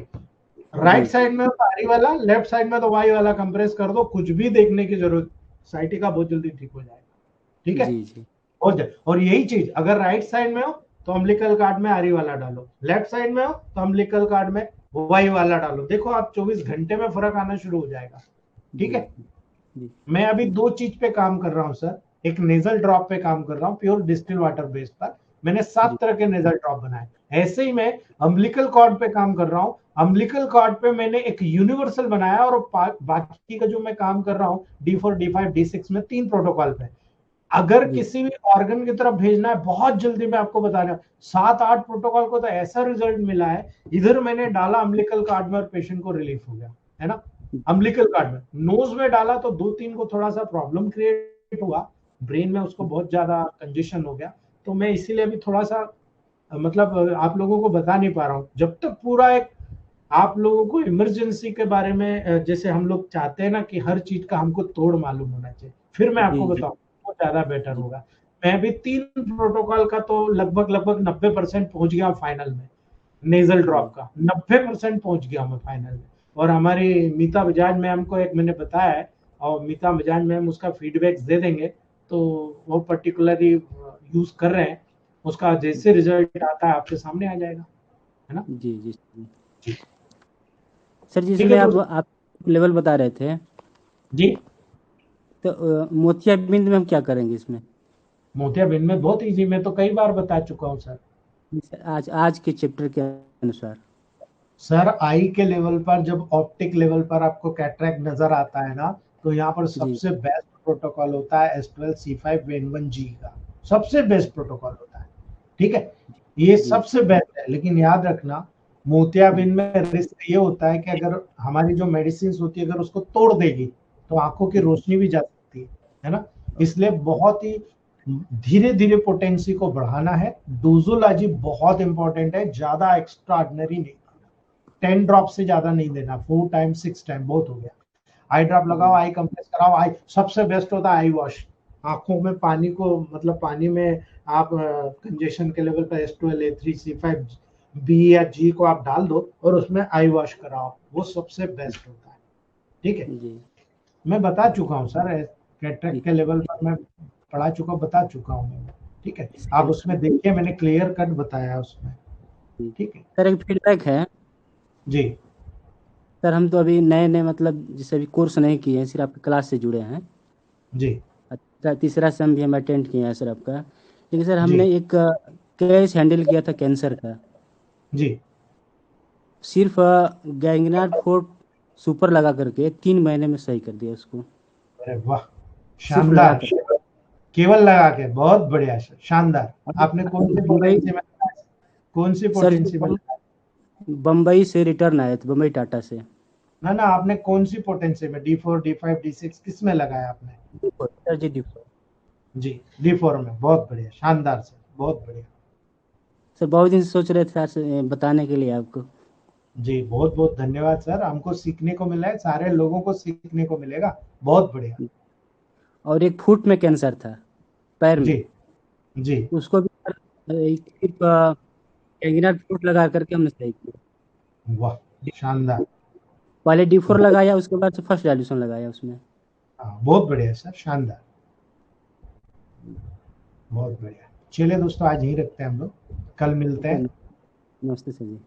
राइट जी साइड में पारी वाला, लेफ्ट साइड में तो वाई वाला कंप्रेस कर दो, कुछ भी देखने की जरूरत, साइटिका बहुत जल्दी ठीक हो जाएगा, ठीक है। जी जी हो जाए। और यही चीज अगर राइट साइड में हो तो अम्बिलिकल कार्ड में आरी वाला डालो, लेफ्ट साइड में हो तो अम्बिलिकल कार्ड में वाई वाला डालो, देखो आप 24 घंटे में फर्क आना शुरू हो जाएगा, ठीक जी है। जी मैं अभी दो चीज पे काम कर रहा हूँ सर, एक नेजल ड्रॉप पे काम कर रहा हूँ प्योर डिस्टिल वाटर बेस पर। मैंने 7 जी तरह के नेजल ड्रॉप बनाए। ऐसे ही मैं अम्बिलिकल कॉर्ड पे काम कर रहा हूँ। अम्बिलिकल कॉर्ड पे मैंने एक यूनिवर्सल बनाया और बाकी का जो मैं काम कर रहा हूँ D4 D5 D6 में 3 प्रोटोकॉल पे। अगर जी किसी भी ऑर्गन की तरफ भेजना है बहुत जल्दी, मैं आपको बता रहा हूँ 7-8 प्रोटोकॉल को तो ऐसा रिजल्ट मिला है। इधर मैंने डाला अम्बिलिकल कार्ड में और पेशेंट को रिलीफ हो गया, है ना। अम्बिलिकल कार्ड में, नोज में डाला तो 2-3 को थोड़ा सा प्रॉब्लम क्रिएट हुआ, ब्रेन में उसको बहुत ज्यादा कंजेशन हो गया। तो मैं इसीलिए भी थोड़ा सा मतलब आप लोगों को बता नहीं पा रहा हूँ। जब तक पूरा एक आप लोगों को इमरजेंसी के बारे में जैसे हम लोग चाहते हैं ना कि हर चीज का हमको तोड़ मालूम होना चाहिए, फिर मैं आपको जी बताऊं वो ज्यादा बेटर जी होगा। मैं भी 3 प्रोटोकॉल का तो लगभग लगभग 90% पहुंच गया फाइनल में। नेजल जी ड्रॉप का 90% पहुंच गया मैं फाइनल में। और हमारी मीता बजाज मैम को एक मैंने बताया है, और मीता बजाज मैम उसका फीडबैक दे देंगे, तो वो पर्टिकुलरली यूज कर रहे हैं। उसका जैसे रिजल्ट आता है आपके सामने आ जाएगा, है ना। जी जी जी। जी सर जी ठीक है इसमें दोस्त। आप लेवल बता रहे थे, जी तो मोतियाबिंद में हम क्या करेंगे इसमें। मोतियाबिंद में बहुत इजी, मैं तो कई बार बता चुका हूँ सर। आज आज के चैप्टर के अनुसार। सर आई के लेवल पर जब ऑप्टिक लेवल पर आपको कैटरैक्ट नजर आता है ना, तो यहाँ पर जी सबसे बेस्ट प्रोटोकॉल होता है S12C5N1G का, सबसे बेस्ट प्रोटोकॉल होता है, ठीक है। ये जी सबसे बेस्ट है, लेकिन याद रखना मोतियाबिंद में रिस्क ये होता है कि अगर हमारी जो मेडिसिन होती है अगर उसको तोड़ देगी तो आंखों की रोशनी भी जा सकती है ना। इसलिए बहुत ही धीरे धीरे पोटेंसी को बढ़ाना है। डोजोलॉजी बहुत इंपॉर्टेंट है, ज्यादा एक्स्ट्रा ऑर्डिनरी नहीं, 10 ड्रॉप से ज्यादा नहीं देना, 4 टाइम 6 टाइम बहुत हो गया। आई ड्रॉप लगाओ, जी आई कंप्रेस कराओ, आई सबसे बेस्ट होता है आई वॉश, आंखों में पानी को, मतलब पानी में आप कंजेशन के लेवल पर H2L, A3, C5, B या G को आप डाल दो और उसमें आई वॉश कराओ, वो सबसे बेस्ट होता है। ठीक है, जी मैं बता चुका हूँ सर, कैटरेक्ट ठीक के लेवल पर मैं पढ़ा चुका, बता चुका हूँ मैं। ठीक है, आप उसमें देखिए, मैंने क्लियर कट बताया उसमें। ठीक है सर, एक फीडबैक है जी। सर। हम तो अभी नए नए, मतलब जैसे अभी कोर्स नहीं किए हैं, सिर्फ आपके क्लास से जुड़े हैं। जी अच्छा, तीसरा सेम भी हम अटेंड किए हैं सर आपका। लेकिन सर जी हमने एक केस हैंडल किया था कैंसर का। जी। सिर्फ गैंगनार फोर्ट सुपर लगा करके 3 महीने में सही कर दिया उसको। अरे वाह, सिर्फ लगा शानदार, कर। केवल लगा के, बहुत बढ़िया सर, शानदार। आपने कौन सी बम्बई पोटेंसी में लगाया? कौन सी सर, पोटेंसी में लगाया? बम्बई से रिटर्न आए थे, बम्बई टाटा से। ना ना, आपने कौन सी पोटेंसी में, D4, D5, D6 किस में लगाया आपने? सर जी डिफो। जी, D4 में, बहुत बढ़िया, शानदार सर, बहुत बढ़िया। सर बहुत दिन से सोच रहे थे सर से बताने के लिए आपको। जी, बहुत बहुत धन्यवाद सर, हमको सीखने को मिला है, सारे लोगों को सीखने को मिलेगा, बहुत बढ़िया। और एक फुट में कैंसर था, पैर जी में। जी। उसको भी सर सिर्फ गैंगनार फुट लगा करके हमने सही किया। वाह, शानदार। पहले D4 लगाया, उसके बाद से फर्स्ट डायल्यूशन लगाया उसमें। हाँ, बहुत बढ़िया सर, शानदार, बहुत बढ़िया। चलिए दोस्तों, आज यहीं रखते हैं हम लोग, कल मिलते हैं। नमस्ते सर जी।